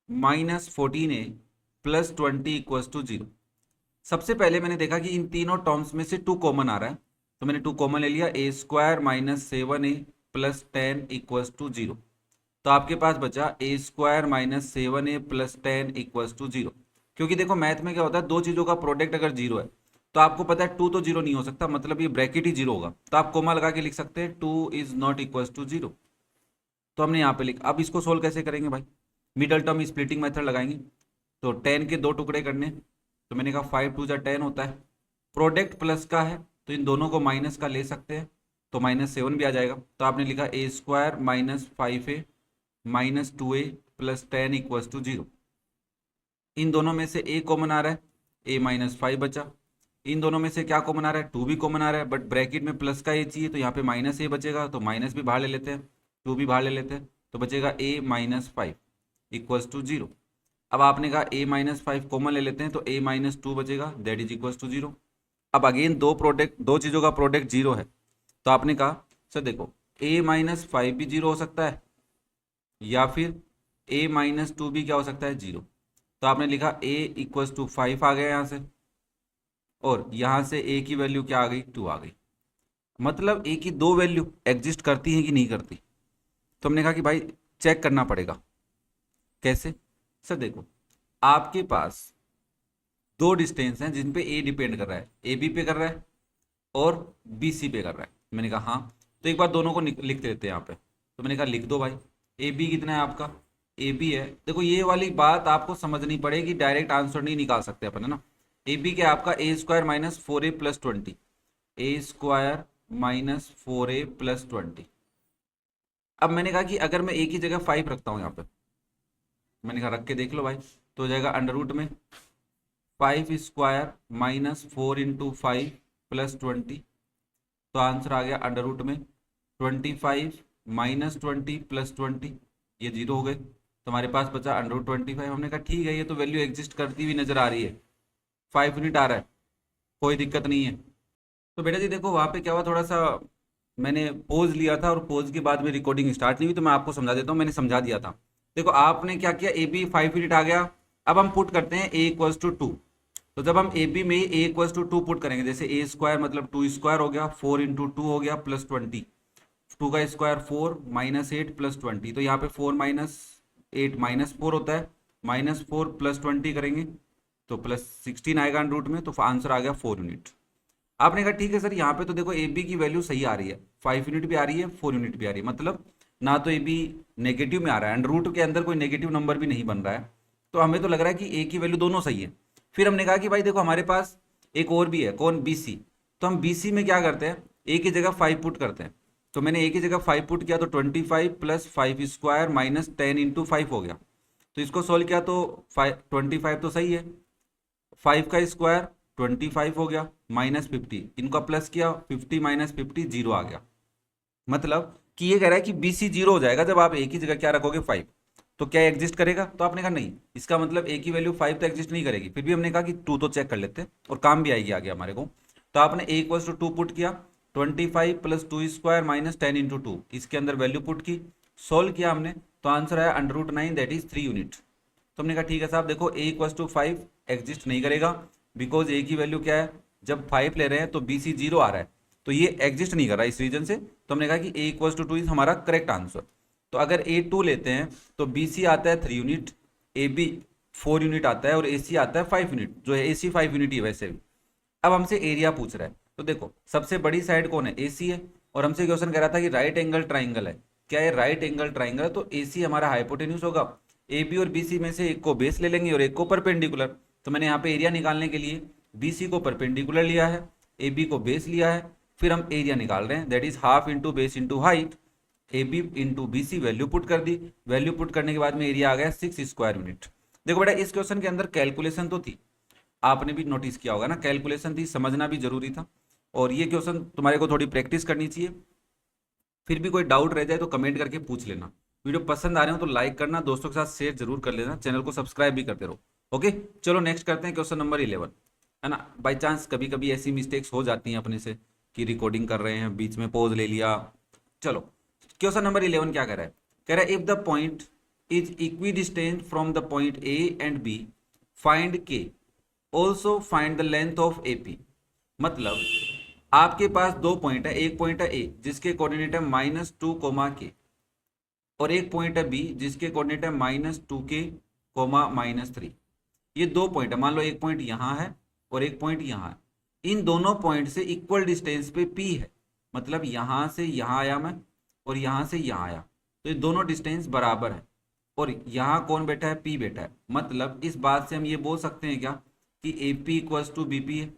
A: minus 14a plus 20 equals to 0। सबसे पहले मैंने देखा कि इन तीनों टर्म्स में से 2 कॉमन आ रहा है, तो मैंने 2 कॉमन ले लिया, A square minus 7a plus 10 equals to 0। तो आपके पास बचा A square minus 7a plus 10 equals to 0। क्योंकि देखो मैथ में क्या होता है, दो चीजों का प्रोडक्ट अगर 0 है, तो आपको पता है 2 तो 0 नहीं हो सकता, मतलब ये ब्रैकेट ही 0 होगा, तो आप कोमा लगा के लिख सकते हैं 2 इज नॉट इक्वल्स टू 0। तो हमने यहाँ पे लिखा। अब इसको सोल्व कैसे करेंगे भाई, मिडल टर्म स्प्लिटिंग मेथड लगाएंगे। तो 10 के 2 टुकड़े करने, तो मैंने कहा 5 2 जा 10 होता है, प्रोडक्ट प्लस का है तो इन दोनों को माइनस का ले सकते हैं, तो माइनस 7 भी आ जाएगा। तो आपने लिखा A square minus 5a minus 2a plus 10 equals to 0। इन दोनों में से a कॉमन आ रहा है, a माइनस 5 बचा। इन दोनों में से क्या कॉमन आ रहा है, 2 भी कॉमन आ रहा है, बट ब्रैकेट में प्लस का a चाहिए, तो यहाँ पे माइनस a बचेगा, तो माइनस भी बाहर ले लेते हैं, 2 भी बाहर ले लेते हैं, तो बचेगा a माइनस 5 इक्वल्स टू 0। अब आपने कहा a माइनस 5 कॉमन ले लेते हैं, तो a माइनस 2 बचेगा, दैट इज इक्वल्स टू 0। अब अगेन दो चीज़ों का प्रोडक्ट 0 है, तो आपने कहा सर देखो a माइनस 5 भी 0 हो सकता है, या फिर a माइनस 2 भी क्या हो सकता है, 0। तो आपने लिखा a इक्वल्स टू 5 आ गया यहाँ से, और यहाँ से a की वैल्यू क्या आ गई, 2 आ गई। मतलब a की दो वैल्यू एग्जिस्ट करती हैं कि नहीं करती। तो हमने कहा कि भाई चेक करना पड़ेगा। कैसे, सर देखो आपके पास दो डिस्टेंस हैं जिन पे a डिपेंड कर रहा है, ए बी पे कर रहा है और बी सी पे कर रहा है। मैंने कहा हाँ, तो एक बार दोनों को लिख देते हैं यहाँ पे। तो मैंने कहा लिख दो भाई, ए बी कितना है आपका, ए बी है, देखो ये वाली बात आपको समझनी पड़ेगी, डायरेक्ट आंसर नहीं निकाल सकते अपन, है ना। ए बी क्या है आपका, ए स्क्वायर माइनस 4a प्लस 20, ए स्क्वायर माइनस 4a प्लस 20। अब मैंने कहा कि अगर मैं a की जगह 5 रखता हूँ यहाँ पे, मैंने कहा रख के देख लो भाई, तो हो जाएगा अंडर रूट में 5 स्क्वायर माइनस 4 इंटू 5 प्लस 20, तो आंसर आ गया अंडर रूट में 25 माइनस 20 प्लस 20, ये 0 हो गए, तो हमारे पास बचा अंडर रूट 25। हमने कहा ठीक है, ये तो वैल्यू एग्जिस्ट करती हुई नजर आ रही है, 5 यूनिट आ रहा है, कोई दिक्कत नहीं है। तो बेटा जी देखो वहाँ पे क्या हुआ, थोड़ा सा मैंने पोज लिया था और पोज के बाद में रिकॉर्डिंग स्टार्ट नहीं हुई, तो मैं आपको समझा देता हूँ, मैंने समझा दिया था। देखो आपने क्या किया, ए बी 5 यूनिट आ गया। अब हम पुट करते हैं a इक्वल्स टू 2, तो जब हम ए बी में a इक्वल्स टू 2 पुट करेंगे, जैसे a स्क्वायर मतलब 2 स्क्वायर हो गया, 4 इंटू 2 हो गया प्लस 20, 2 का स्क्वायर 4 माइनस 8 प्लस 20, तो यहाँ पे 4 माइनस 8 माइनस 4 होता है, माइनस 4 प्लस 20 करेंगे तो प्लस 16 आएगा अंडर रूट में, तो आंसर आ गया 4 यूनिट। आपने कहा ठीक है सर, यहाँ पे तो देखो ए बी की वैल्यू सही आ रही है, 5 यूनिट भी आ रही है, 4 यूनिट भी आ रही है, मतलब ना तो ए बी नेगेटिव में आ रहा है, अंडर रूट के अंदर कोई नेगेटिव नंबर भी नहीं बन रहा है, तो हमें तो लग रहा है कि ए की वैल्यू दोनों सही है। फिर हमने कहा कि भाई देखो हमारे पास एक और भी है, कौन, बी सी। तो हम बी सी में क्या करते हैं, ए की जगह 5 पुट करते हैं। तो मैंने ए की जगह 5 पुट किया तो 25 प्लस 5 स्क्वायर माइनस 10 इंटू 5 हो गया। तो इसको सोल्व किया तो 25 तो सही है, 5 का स्क्वायर 25 हो गया, माइनस 50, इनका प्लस किया 50 माइनस 50 जीरो आ गया। मतलब कि ये कह रहा है कि बी सी जीरो हो जाएगा जब आप ए की जगह क्या रखोगे, 5। तो क्या एग्जिस्ट करेगा, तो आपने कहा नहीं, इसका मतलब ए की वैल्यू 5 तो एग्जिस्ट नहीं करेगी। फिर भी हमने कहा कि 2 तो चेक कर लेते हैं और काम भी आएगी आगे हमारे को। तो आपने ए इक्वल्स टू 2 पुट किया, 25 प्लस 2 स्क्वायर माइनस 10 इंटू 2, इसके अंदर वैल्यू पुट की, सोल्व किया हमने, तो आंसर आया under root 9 that is 3 unit. तो हमने कहा ठीक है साहब, देखो ए इक्वल्स टू 5 एग्जिस्ट नहीं करेगा, बिकॉज ए की वैल्यू क्या है, जब 5 ले रहे हैं तो बी सी जीरो आ रहा है, तो ये एग्जिस्ट नहीं कर रहा इस रीजन से। तो हमने कहा कि ए इक्वल्स टू 2 इज हमारा करेक्ट आंसर। तो अगर ए 2 लेते हैं तो बी सी आता है 3 यूनिट, ए बी 4 यूनिट आता है और ए सी आता है 5 यूनिट, जो है ए सी 5 यूनिट ही है वैसे भी। अब हमसे एरिया पूछ रहा है, तो देखो सबसे बड़ी साइड कौन है, ए सी है, और हमसे क्वेश्चन कह रहा था कि राइट एंगल ट्राइंगल है। क्या ये राइट एंगल ट्राइंगल है, तो ए सी हमारा हाइपोटेन्यूज होगा, ए बी और बी सी में से एक को बेस ले लेंगे और एक को परपेंडिकुलर। तो मैंने यहाँ पे एरिया निकालने के लिए बी सी को परपेंडिकुलर लिया है, ए बी को बेस लिया है, फिर हम एरिया निकाल रहे हैं, that is half into base into height, A B into B C, value put कर दी, वैल्यू पुट करने के बाद में एरिया आ गया 6 स्क्वायर यूनिट। देखो बेटा इस क्वेश्चन के अंदर कैलकुलेशन तो थी, आपने भी नोटिस किया होगा ना, कैलकुलेशन थी, समझना भी जरूरी था, और ये क्वेश्चन तुम्हारे को थोड़ी प्रैक्टिस करनी चाहिए। फिर भी कोई डाउट रह जाए तो कमेंट करके पूछ लेना। वीडियो पसंद आ रहे हो तो लाइक करना, दोस्तों के साथ शेयर जरूर कर लेना, चैनल को सब्सक्राइब भी करते रहो। ओके, चलो नेक्स्ट करते हैं क्वेश्चन नंबर 11, है ना। बाई चांस कभी कभी ऐसी मिस्टेक्स हो जाती हैं अपने से कि रिकॉर्डिंग कर रहे हैं बीच में पॉज ले लिया। चलो क्वेश्चन नंबर 11 क्या कह रहा है, कह रहा है if the point is equidistant from the point A and B, find K, also find the length of A P. मतलब आपके पास दो पॉइंट है, एक पॉइंट है ए जिसके कोऑर्डिनेट है -2 कोमा के, और एक पॉइंट है बी जिसके कोऑर्डिनेट है -2 के कोमा -3। ये दो पॉइंट है, मान लो एक पॉइंट यहाँ है और एक पॉइंट यहाँ है, इन दोनों पॉइंट से इक्वल डिस्टेंस पे पी है। मतलब यहाँ से यहाँ आया मैं और यहाँ से यहाँ आया, तो ये दोनों डिस्टेंस बराबर है, और यहाँ कौन बैठा है, पी बैठा है। मतलब इस बात से हम ये बोल सकते हैं क्या कि A P equals to B P है।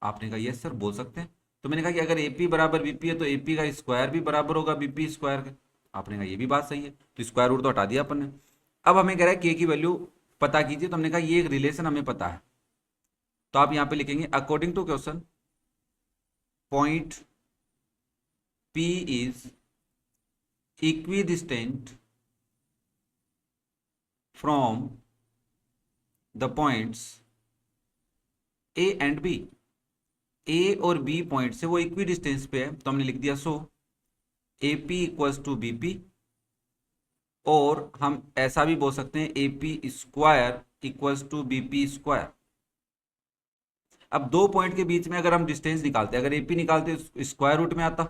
A: आपने कहा यस सर बोल सकते हैं। तो मैंने कहा कि अगर ए पी बराबर बी पी है तो ए पी का स्क्वायर भी बराबर होगा बी पी स्क्वायर के। आपने कहा ये भी बात सही है, तो स्क्वायर रूट तो हटा दिया अपन ने। अब हमें कह रहा है के की वैल्यू पता कीजिए, तो हमने कहा ये एक रिलेशन हमें पता है, तो आप यहां पे लिखेंगे according to question point P is equidistant from the points A and B। A और बी पॉइंट से वो इक्विडिस्टेंस पे है, तो हमने लिख दिया so A P equals to B P, और हम ऐसा भी बोल सकते हैं A P square equals to B P square. अब दो पॉइंट के बीच में अगर हम डिस्टेंस निकालते, अगर ए पी निकालते स्क्वायर रूट में आता,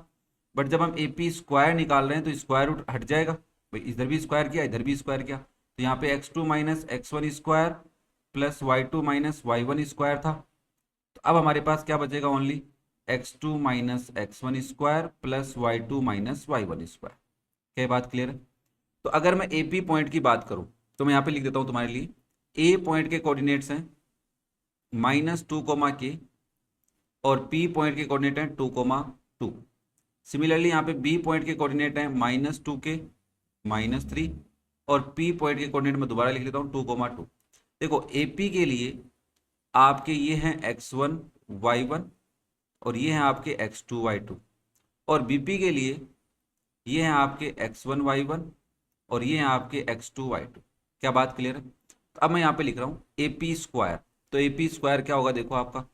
A: बट जब हम ए पी स्क्वायर निकाल रहे हैं तो स्क्वायर रूट हट जाएगा, भाई इधर भी स्क्वायर किया इधर भी स्क्वायर किया, तो यहाँ पे x2 minus x1 square plus y2 minus y1 square था। तो अब हमारे पास क्या बचेगा, only x2 minus x1 square plus y2 minus y1 square. क्या बात क्लियर है। तो अगर मैं ए पी पॉइंट की बात करूं तो मैं यहाँ पे लिख देता हूं तुम्हारे लिए, ए पॉइंट के कोऑर्डिनेट्स हैं -2 कोमा के, और पी पॉइंट के कोऑर्डिनेट हैं 2,2। सिमिलरली यहाँ पे बी पॉइंट के कोऑर्डिनेट हैं -2 के -3, और पी पॉइंट के कोऑर्डिनेट में दोबारा लिख लेता हूँ 2,2। देखो ए पी के लिए आपके ये हैं x1 y1 और ये हैं आपके x2 y2, और बीपी के लिए ये हैं आपके x1 y1 और ये हैं आपके x2 y2। क्या बात क्लियर है। तो अब मैं यहाँ पे लिख रहा हूँ ए पी स्क्वायर, तो ए पी स्क्वायर क्या होगा, देखो आपका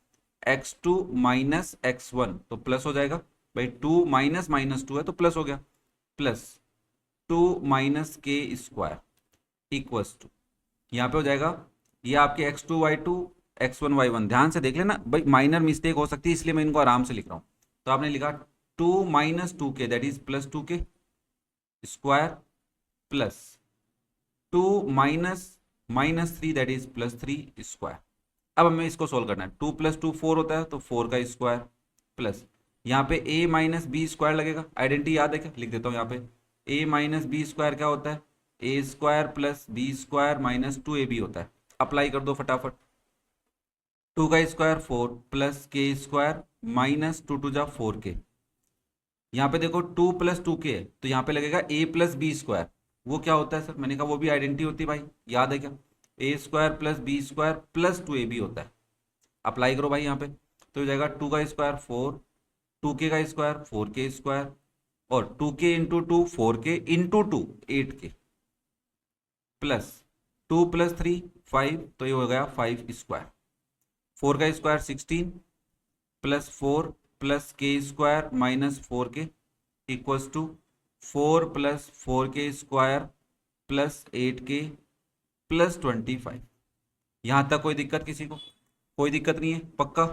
A: x2 माइनस x1 तो प्लस हो जाएगा, भाई 2 माइनस -2 है तो प्लस हो गया, प्लस 2 माइनस के स्क्वायर इक्वल्स टू, यहाँ पे हो जाएगा ये आपके x2 y2 x1 y1। ध्यान से देख लेना भाई, माइनर मिस्टेक हो सकती है इसलिए मैं इनको आराम से लिख रहा हूँ। तो आपने लिखा 2 माइनस 2 के दैट इज प्लस 2 के square plus 2 minus -3 that is +3 square. अब हमें इसको सोल्व करना है, 2 + 2 4 होता है तो 4 का स्क्वायर, प्लस यहाँ पे a माइनस बी स्क्वायर लगेगा, आइडेंटिटी याद है क्या, लिख देता हूँ यहाँ पे ए माइनस बी स्क्वायर क्या होता है, A square plus B square minus 2ab होता है। अप्लाई कर दो फटाफट। 2 का square 4 plus K square minus 2 × 4 के। यहाँ पे देखो 2 + 2k है तो यहाँ पे लगेगा a + b स्क्वायर। वो क्या होता है सर, मैंने कहा वो भी आइडेंटिटी होती है भाई, याद है क्या, a square plus B square plus 2ab होता है। अप्लाई करो भाई यहाँ पे, तो हो जाएगा 2 का स्क्वायर 4, 2k का स्क्वायर 4k स्क्वायर, और 2k × 2 4k × 2 8k, प्लस 2 + 3 5, तो ये हो गया 5 स्क्वायर। 4 का square 16 plus 4 plus K square minus 4k equals to 4 + 4k square plus 8k plus 25। यहां तक कोई दिक्कत किसी को? कोई दिक्कत नहीं है, पक्का?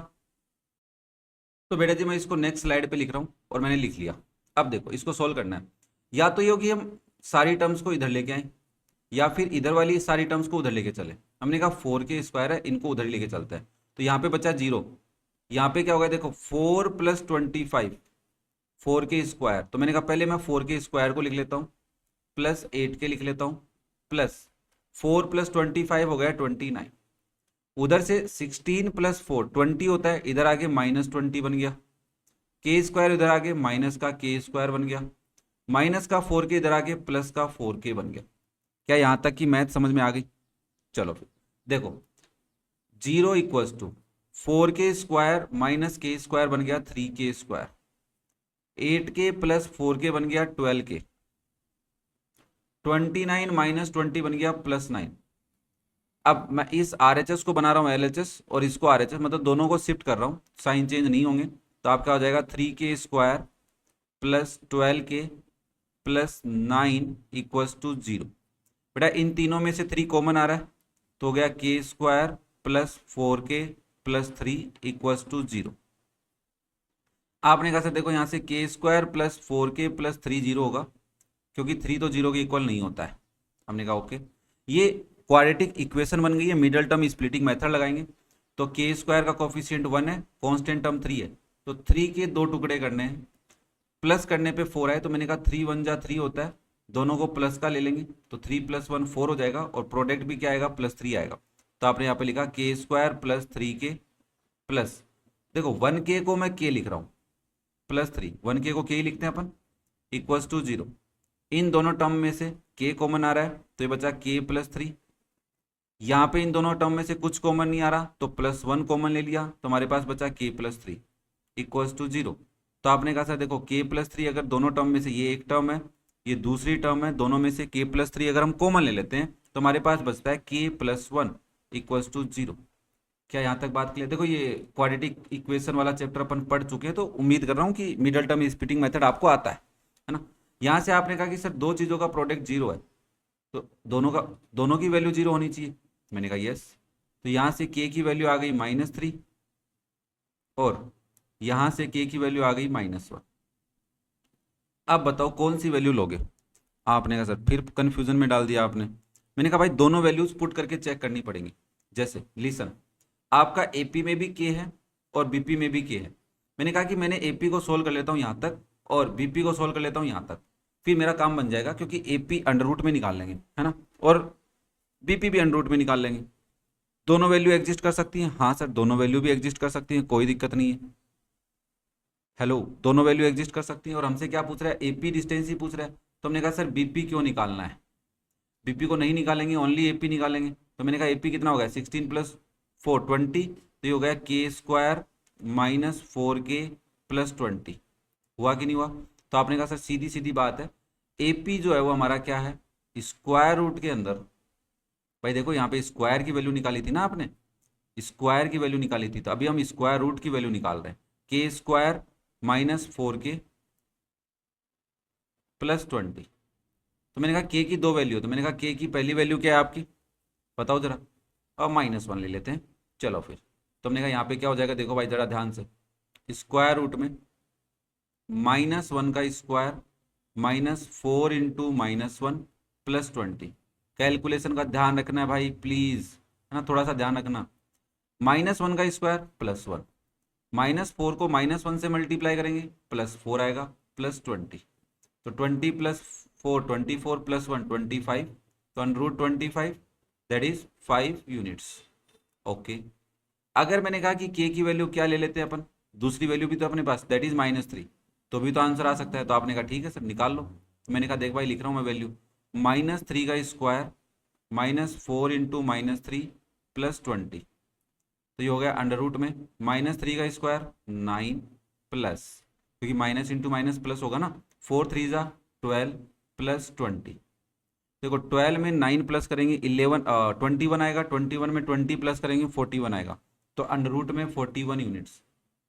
A: तो बेटा जी मैं इसको नेक्स्ट स्लाइड पे लिख रहा हूं और मैंने लिख लिया। अब देखो इसको सोल्व करना है, या तो ये हो कि हम सारी टर्म्स को इधर लेके आए, या फिर इधर वाली सारी टर्म्स को उधर लेके चले। हमने कहा 4k स्क्वायर है, इनको उधर लेके चलता है, तो यहाँ पे बचा 0। यहाँ पे क्या होगा देखो 4 + 25 4k स्क्वायर, तो मैंने कहा पहले मैं 4k स्क्वायर को लिख लेता हूँ प्लस 8k लिख लेता हूँ, प्लस 4 + 25 हो गया 29। उधर से 16 + 4 20 होता है, इधर आगे -20 बन गया। के स्क्वायर इधर आगे माइनस का के स्क्वायर बन गया, माइनस का 4k इधर आगे प्लस का 4k बन गया। क्या यहां तक की मैथ समझ में आ गई? चलो फिर देखो 0 = 4k स्क्वायर माइनस के स्क्वायर बन गया 3k square, 8k plus 4k बन गया 12k, 29 माइनस 20 बन गया +9। अब मैं इस RHS को बना रहा हूँ LHS और इसको RHS, मतलब दोनों को शिफ्ट कर रहा हूँ, साइन चेंज नहीं होंगे। तो आपका हो जाएगा 3k square plus 12k plus 9 = 0। बेटा इन तीनों में से 3 कॉमन आ रहा है, तो हो गया k square plus 4k plus 3 = 0। आपने कहा सर देखो यहाँ से k square plus 4k plus 3 0 होगा, क्योंकि 3 तो 0 के इक्वल नहीं होता है। हमने कहा ओके, ये क्वाड्रेटिक इक्वेशन बन गई है। मिडल टर्म स्प्लिटिंग मेथड लगाएंगे, तो k स्क्वायर का कोफिशिएंट 1 है, कांस्टेंट टर्म 3 है, तो 3 के 2 टुकड़े करने हैं, प्लस करने पे 4 है, तो मैंने कहा 3 × 1 = 3 होता है, दोनों को प्लस का ले लेंगे, तो 3 + 1 4 हो जाएगा, और प्रोडक्ट भी क्या आएगा +3 आएगा। तो आपने यहाँ पे लिखा k square plus 3k plus, देखो 1k को मैं k लिख रहा हूँ प्लस 3, 1k को k ही लिखते हैं अपन, = 0। इन दोनों टर्म में से k कॉमन आ रहा है, तो ये बचा k प्लस 3। यहाँ पे इन दोनों टर्म में से कुछ कॉमन नहीं आ रहा, तो +1 कॉमन ले लिया, तो हमारे पास बचा k प्लस 3 = 0। तो आपने कहा सर देखो k प्लस 3 अगर दोनों टर्म में से, ये एक टर्म है ये दूसरी टर्म है, दोनों में से k प्लस 3 अगर हम कॉमन ले लेते हैं तो हमारे पास बचता है k प्लस 1 = 0। क्या यहाँ तक बात क्लियर? देखो ये क्वाड्रेटिक इक्वेशन वाला चैप्टर अपन पढ़ चुके हैं, तो उम्मीद कर रहा हूँ कि मिडल टर्म स्प्लिटिंग मेथड आपको आता है ना। यहाँ से आपने कहा कि सर दो चीज़ों का प्रोडक्ट 0 है, तो दोनों की वैल्यू 0 होनी चाहिए। मैंने कहा यस, तो यहाँ से k की वैल्यू आ गई -3 और यहाँ से k की वैल्यू आ गई -1। अब बताओ कौन सी वैल्यू लोगे? आपने कहा सर फिर कंफ्यूजन में डाल दिया आपने। मैंने कहा भाई दोनों वैल्यूज पुट करके चेक करनी पड़ेंगी। जैसे लिसन, आपका AP में भी k है और BP में भी k है। मैंने कहा कि मैंने AP को सोल्व कर लेता हूँ यहाँ तक और BP को सोल्व कर लेता हूँ यहाँ तक, फिर मेरा काम बन जाएगा, क्योंकि AP अंडर में निकाल लेंगे है ना, और BP भी अंडर में निकाल लेंगे। दोनों वैल्यू एग्जिस्ट कर सकती हैं? हाँ सर दोनों वैल्यू भी एग्जिस्ट कर सकती हैं, कोई दिक्कत नहीं है। हेलो, दोनों वैल्यू एग्जिस्ट कर सकती हैं। और हमसे क्या पूछ रहा है? AP डिस्टेंस ही पूछ रहा है। तो हमने कहा सर BP क्यों निकालना है, BP को नहीं निकालेंगे, ओनली AP निकालेंगे। तो मैंने कहा AP कितना हो गया 16 + 4 20, तो ये हो गया k square minus 4k plus 20। हुआ कि नहीं हुआ? तो आपने कहा सर सीधी सीधी बात है, AP जो है वो हमारा क्या है, स्क्वायर रूट के अंदर। भाई देखो यहाँ पे स्क्वायर की वैल्यू निकाली थी ना आपने, स्क्वायर की वैल्यू निकाली थी, तो अभी हम स्क्वायर रूट की वैल्यू निकाल रहे हैं। k square minus 4k plus 20। तो मैंने कहा k की दो वैल्यू, तो मैंने कहा k की पहली वैल्यू क्या है आपकी, बताओ जरा, अब -1 ले लेते हैं। चलो फिर, तो हमने कहा यहाँ पे क्या हो जाएगा, देखो भाई जरा ध्यान से, स्क्वायर रूट में -1 का स्क्वायर -4 × -1 प्लस 20। कैलकुलेशन का ध्यान रखना है भाई प्लीज, है ना, थोड़ा सा ध्यान रखना। -1 का स्क्वायर +1, -4 को -1 से मल्टीप्लाई करेंगे +4 आएगा प्लस 20, तो 20 + 4 24 प्लस 1 25, तो under root 25 that is 5 units. Okay, अगर मैंने कहा कि के की वैल्यू क्या ले लेते हैं अपन, दूसरी वैल्यू भी तो अपने पास दैट इज -3, तो भी तो आंसर आ सकता है। तो आपने कहा ठीक है सर निकाल लो। तो मैंने कहा देख भाई लिख रहा हूँ मैं वैल्यू, -3 का स्क्वायर -4 इंटू -3 प्लस 20, तो ये हो गया अंडर रूट में -3 का स्क्वायर 9 प्लस, क्योंकि माइनस इंटू माइनस प्लस होगा ना, 4 3 ज़ा 12 प्लस 20। देखो 12 में 9 प्लस करेंगे 11 21 आएगा, 21 में 20 प्लस करेंगे 41 आएगा, तो अंडर रूट में 41 यूनिट्स।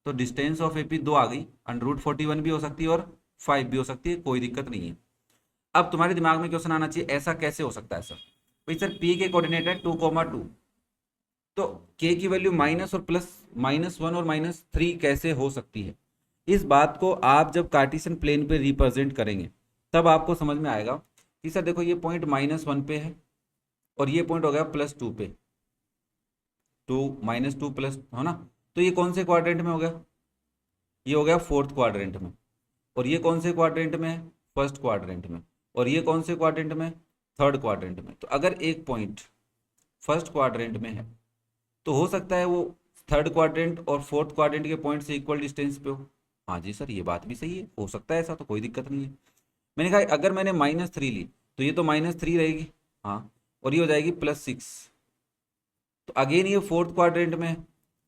A: तो डिस्टेंस ऑफ एपी 2 आ गई, अंडर रूट 41 भी हो सकती है और 5 भी हो सकती है, कोई दिक्कत नहीं है। अब तुम्हारे दिमाग में क्वेश्चन आना चाहिए ऐसा कैसे हो सकता है सर, भाई सर पी के कोऑर्डिनेट है 2,2, तो के की वैल्यू माइनस और प्लस -1 और -3 कैसे हो सकती है। इस बात को आप जब कार्टेशियन प्लेन पे रिप्रेजेंट करेंगे तब आपको समझ में आएगा कि सर देखो ये पॉइंट -1 पे है और ये पॉइंट हो गया +2 पे, 2 -2 प्लस हो ना, तो ये कौन से क्वाड्रेंट में हो गया, ये हो गया फोर्थ क्वाड्रेंट में, और ये कौन से क्वाड्रेंट में है, फर्स्ट क्वाड्रेंट में, और ये कौन से क्वाड्रेंट में, थर्ड क्वाड्रेंट में। तो अगर एक पॉइंट फर्स्ट क्वाड्रेंट में है तो हो सकता है वो थर्ड क्वाड्रेंट और फोर्थ क्वाड्रेंट के पॉइंट से इक्वल डिस्टेंस पे हो। हाँ जी सर ये बात भी सही है, हो सकता है ऐसा, तो कोई दिक्कत नहीं है। मैंने कहा अगर मैंने -3 ली तो ये तो -3 रहेगी, हाँ, और ये हो जाएगी +6, तो अगेन ये फोर्थ क्वाड्रेंट में है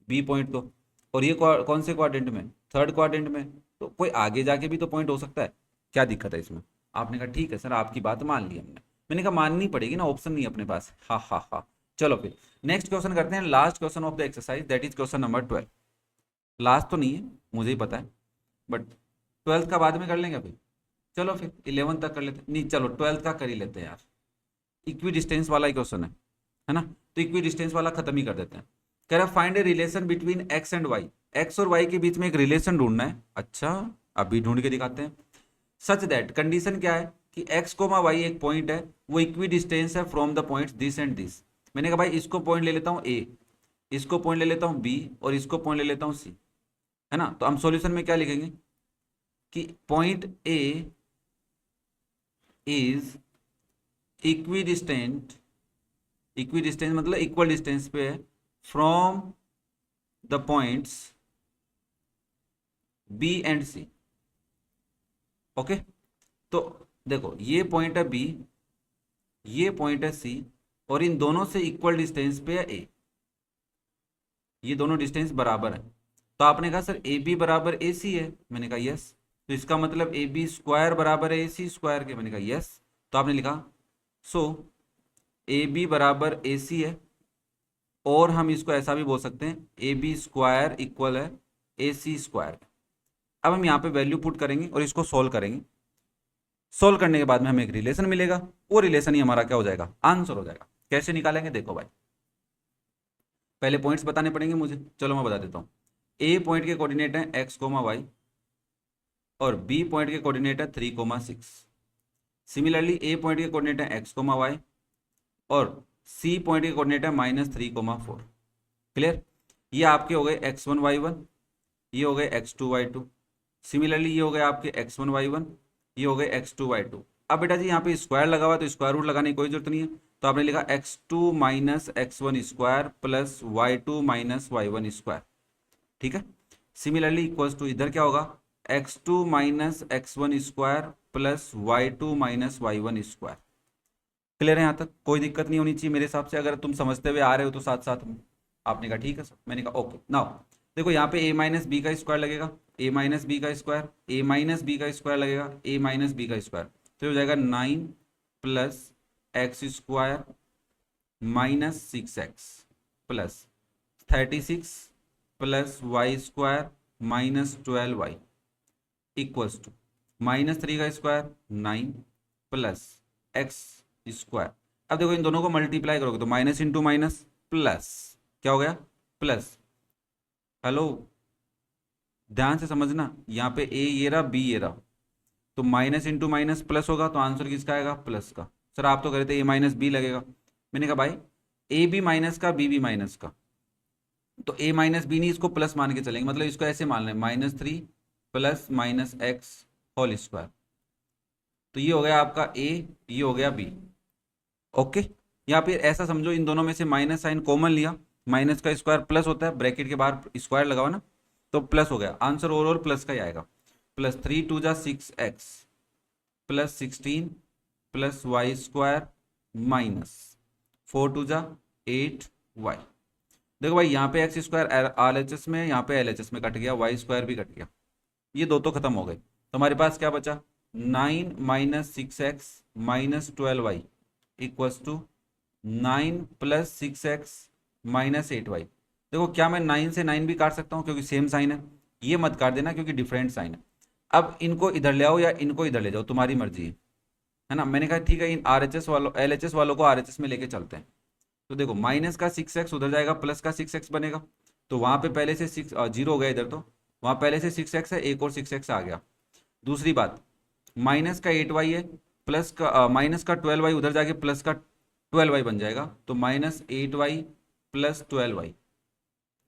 A: बी पॉइंट, तो और ये कौन से क्वाड्रेंट में, थर्ड क्वाड्रेंट में, तो कोई आगे जाके भी तो पॉइंट हो सकता है, क्या दिक्कत है इसमें। आपने कहा ठीक है सर आपकी बात मान ली हमने। मैंने कहा माननी पड़ेगी ना, ऑप्शन नहीं अपने पास, हाँ हाँ हाँ। चलो फिर नेक्स्ट क्वेश्चन करते हैं, last question of the exercise, that is question number 12। Last तो नहीं है मुझे ही पता है, बट 12th का बाद में कर लेंगे अभी, चलो फिर 11 तक कर लेते हैं, नहीं चलो 12th का कर ही लेते हैं यार, इक्वी डिस्टेंस वाला ही क्वेश्चन है ना, तो इक्वी डिस्टेंस वाला खत्म ही कर देते हैं। कह रहा find a relation between X and Y, X और वाई के बीच में एक रिलेशन ढूंढना है। अच्छा अभी ढूंढ के दिखाते हैं। सच दैट, कंडीशन क्या है कि एक्स कोमा वाई एक पॉइंट है, वो इक्वी डिस्टेंस है from the points this and this. मैंने कहा भाई इसको पॉइंट ले लेता हूँ ए, इसको पॉइंट ले लेता हूँ बी, और इसको पॉइंट ले लेता हूँ सी, है ना। तो हम सॉल्यूशन में क्या लिखेंगे कि point A is equidistant, equidistance मतलब इक्वल डिस्टेंस पे है from the points B and C. Okay, तो देखो ये पॉइंट है बी, ये पॉइंट है सी, और इन दोनों से इक्वल डिस्टेंस पे है ए, ये दोनों डिस्टेंस बराबर है। तो आपने कहा सर ए बी बराबर ए सी है, मैंने कहा यस, तो इसका मतलब ए बी स्क्वायर बराबर है ए सी स्क्वायर के, मैंने कहा यस। तो आपने लिखा सो ए बी बराबर ए सी है, और हम इसको ऐसा भी बोल सकते हैं ए बी स्क्वायर इक्वल है ए सी स्क्वायर। अब हम यहाँ पे वैल्यू पुट करेंगे और इसको सोल्व करेंगे, सोल्व करने के बाद में हमें एक रिलेशन मिलेगा, वो रिलेशन ही हमारा क्या हो जाएगा, आंसर हो जाएगा। कैसे निकालेंगे देखो भाई, पहले पॉइंट्स बताने पड़ेंगे मुझे, चलो मैं बता देता हूँ। ए पॉइंट के कोऑर्डिनेट है एक्स कोमा वाई, और बी पॉइंट के कोऑर्डिनेट है 3,6। सिमिलरली ए पॉइंट के कोऑर्डिनेट है एक्स कोमा वाई, और सी पॉइंट के कोऑर्डिनेट है -3,4। क्लियर, ये आपके हो गए x1 y1, ये हो गए x2 y2। सिमिलरली ये हो गए आपके x1 y1, ये हो गए x2 y2। अब बेटा जी यहाँ पे स्क्वायर लगा हुआ है तो स्क्वायर रूट लगाने की कोई जरूरत नहीं है, तो आपने लिखा x2 - x1 square plus y2 - y1 square. ठीक है, सिमिलरली इक्वल्स टू इधर क्या होगा, x2 - x1 square plus y2 - y1 square. Clear है यहाँ तक, कोई दिक्कत नहीं होनी चाहिए मेरे हिसाब से, अगर तुम समझते हुए आ रहे हो तो साथ साथ में। आपने कहा ठीक है सर, मैंने कहा ओके। नाउ देखो यहाँ पे a माइनस बी का स्क्वायर लगेगा, a माइनस बी का स्क्वायर, a माइनस बी का स्क्वायर लगेगा, a माइनस बी का स्क्वायर, तो हो जाएगा 9 plus X square -6x plus 36 plus Y square -12y equals to -3 का स्क्वायर 9 प्लस एक्स स्क्वायर। अब देखो इन दोनों को मल्टीप्लाई करोगे तो माइनस इंटू माइनस प्लस, क्या हो गया प्लस। हेलो ध्यान से समझना, यहाँ पे ए ये रहा बी ये रहा, तो माइनस इंटू माइनस प्लस होगा, तो आंसर किसका आएगा, प्लस का। सर आप तो कह रहे थे ए माइनस बी लगेगा, मैंने कहा भाई ए बी माइनस का बी बी माइनस का, तो ए माइनस बी नहीं इसको प्लस मान के चलेंगे, मतलब इसको ऐसे मान लें -3 प्लस -x होल स्क्वायर। तो ये हो गया आपका ए, ये हो गया बी। ओके, या फिर ऐसा समझो इन दोनों में से माइनस साइन कॉमन लिया, माइनस का स्क्वायर प्लस होता है, ब्रैकेट के बाहर स्क्वायर लगाओ ना, तो प्लस हो गया, आंसर ओवरऑल प्लस का ही आएगा। Plus 3 × 2 = 6x plus 16 plus Y square minus 4 × 2 = 8y। देखो भाई यहाँ पे x square R H S में, यहाँ पे एल एच एस में कट गया, वाई स्क्वायर भी कट गया, ये दो तो खत्म हो गए। तो हमारे पास क्या बचा, 9 - 6x - 12y equals to 9 + 6x - 8y। देखो क्या मैं 9 से 9 भी काट सकता हूँ क्योंकि सेम साइन है, ये मत काट देना क्योंकि डिफरेंट साइन है। अब इनको इधर ले आओ या इनको इधर ले जाओ, तुम्हारी मर्जी है ना। मैंने कहा ठीक है, इन आर एच एस वालों एल एच एस वालों को आर एच एस में लेके चलते हैं। तो देखो माइनस का 6x उधर जाएगा, प्लस का 6x बनेगा, तो वहां पे पहले से 6 जीरो हो गया इधर, तो वहां पहले से 6x है, एक और 6x आ गया। दूसरी बात, माइनस का 8y है, प्लस का माइनस का 12y उधर जाके प्लस का 12y बन जाएगा, तो -8y + 12y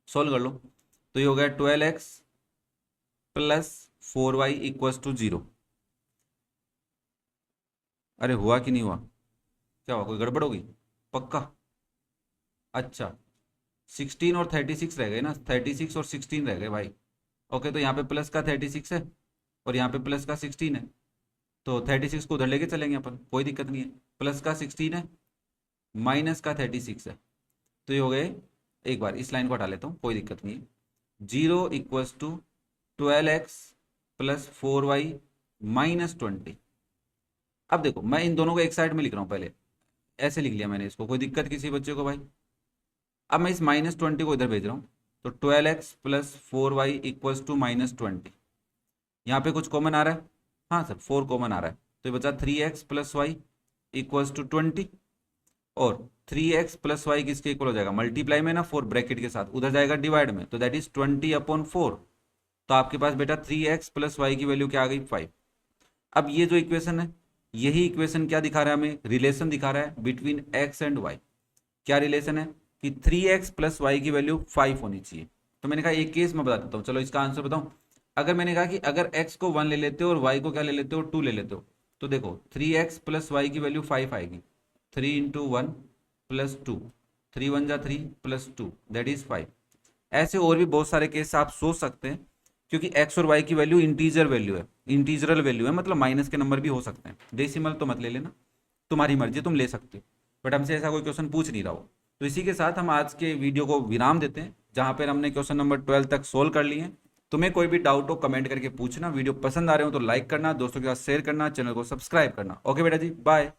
A: सोल्व कर लो। तो ये हो गया 12x + 4y = 0। अरे हुआ कि नहीं हुआ, क्या हुआ, कोई गड़बड़ होगी पक्का? अच्छा, 16 और 36 रह गए ना, 36 और 16 रह गए भाई। ओके, तो यहाँ पे प्लस का 36 है और यहाँ पे प्लस का 16 है, तो 36 को उधर लेके चलेंगे अपन, कोई दिक्कत नहीं है। प्लस का 16 है, माइनस का 36 है, तो ये हो गए, एक बार इस लाइन को हटा लेता हूँ, कोई दिक्कत नहीं है। 0 = 12x + 4y - 20। अब देखो मैं इन दोनों को एक साइड में लिख रहा हूँ, पहले ऐसे लिख लिया मैंने इसको, कोई दिक्कत किसी बच्चे को भाई? अब मैं इस -20 को इधर भेज रहा हूँ, तो 12x + 4y = -20। यहाँ पे कुछ कॉमन आ रहा है, हाँ सर 4 कॉमन आ रहा है, तो ये बचा 3x + y = 20, और 3x + y किसके इक्वल हो जाएगा, मल्टीप्लाई में ना 4 ब्रैकेट के साथ, उधर जाएगा डिवाइड में, तो दैट इज 20/4। तो आपके पास बेटा 3x + y की वैल्यू क्या आ गई, 5। अब ये जो इक्वेशन है, यही इक्वेशन क्या दिखा रहा है हमें, रिलेशन दिखा रहा है बिटवीन x एंड y। क्या रिलेशन है कि 3x + y की वैल्यू 5 होनी चाहिए। तो मैंने कहा एक केस में बता देता हूँ, चलो इसका आंसर बताऊं। अगर मैंने कहा कि अगर x को 1 ले लेते हो और y को क्या ले लेते हो, 2 ले लेते हो, तो देखो 3x + y की वैल्यू 5 आएगी, 3 × 1 + 2, 3 × 1 = 3 + 2 दैट इज 5। ऐसे और भी बहुत सारे केस आप सोच सकते हैं, क्योंकि x और y की वैल्यू इंटीजर वैल्यू है, इंटीजरल वैल्यू है, मतलब माइनस के नंबर भी हो सकते हैं, डेसिमल तो मत ले लेना, तुम्हारी मर्जी, तुम ले सकते हो, बट हमसे ऐसा कोई क्वेश्चन पूछ नहीं रहा हो। तो इसी के साथ हम आज के वीडियो को विराम देते हैं, जहां पर हमने क्वेश्चन नंबर 12 तक सोल्व कर लिए हैं। तुम्हें कोई भी डाउट हो कमेंट करके पूछना, वीडियो पसंद आ रहे हो तो लाइक करना, दोस्तों के साथ शेयर करना, चैनल को सब्सक्राइब करना। ओके बेटा जी, बाय।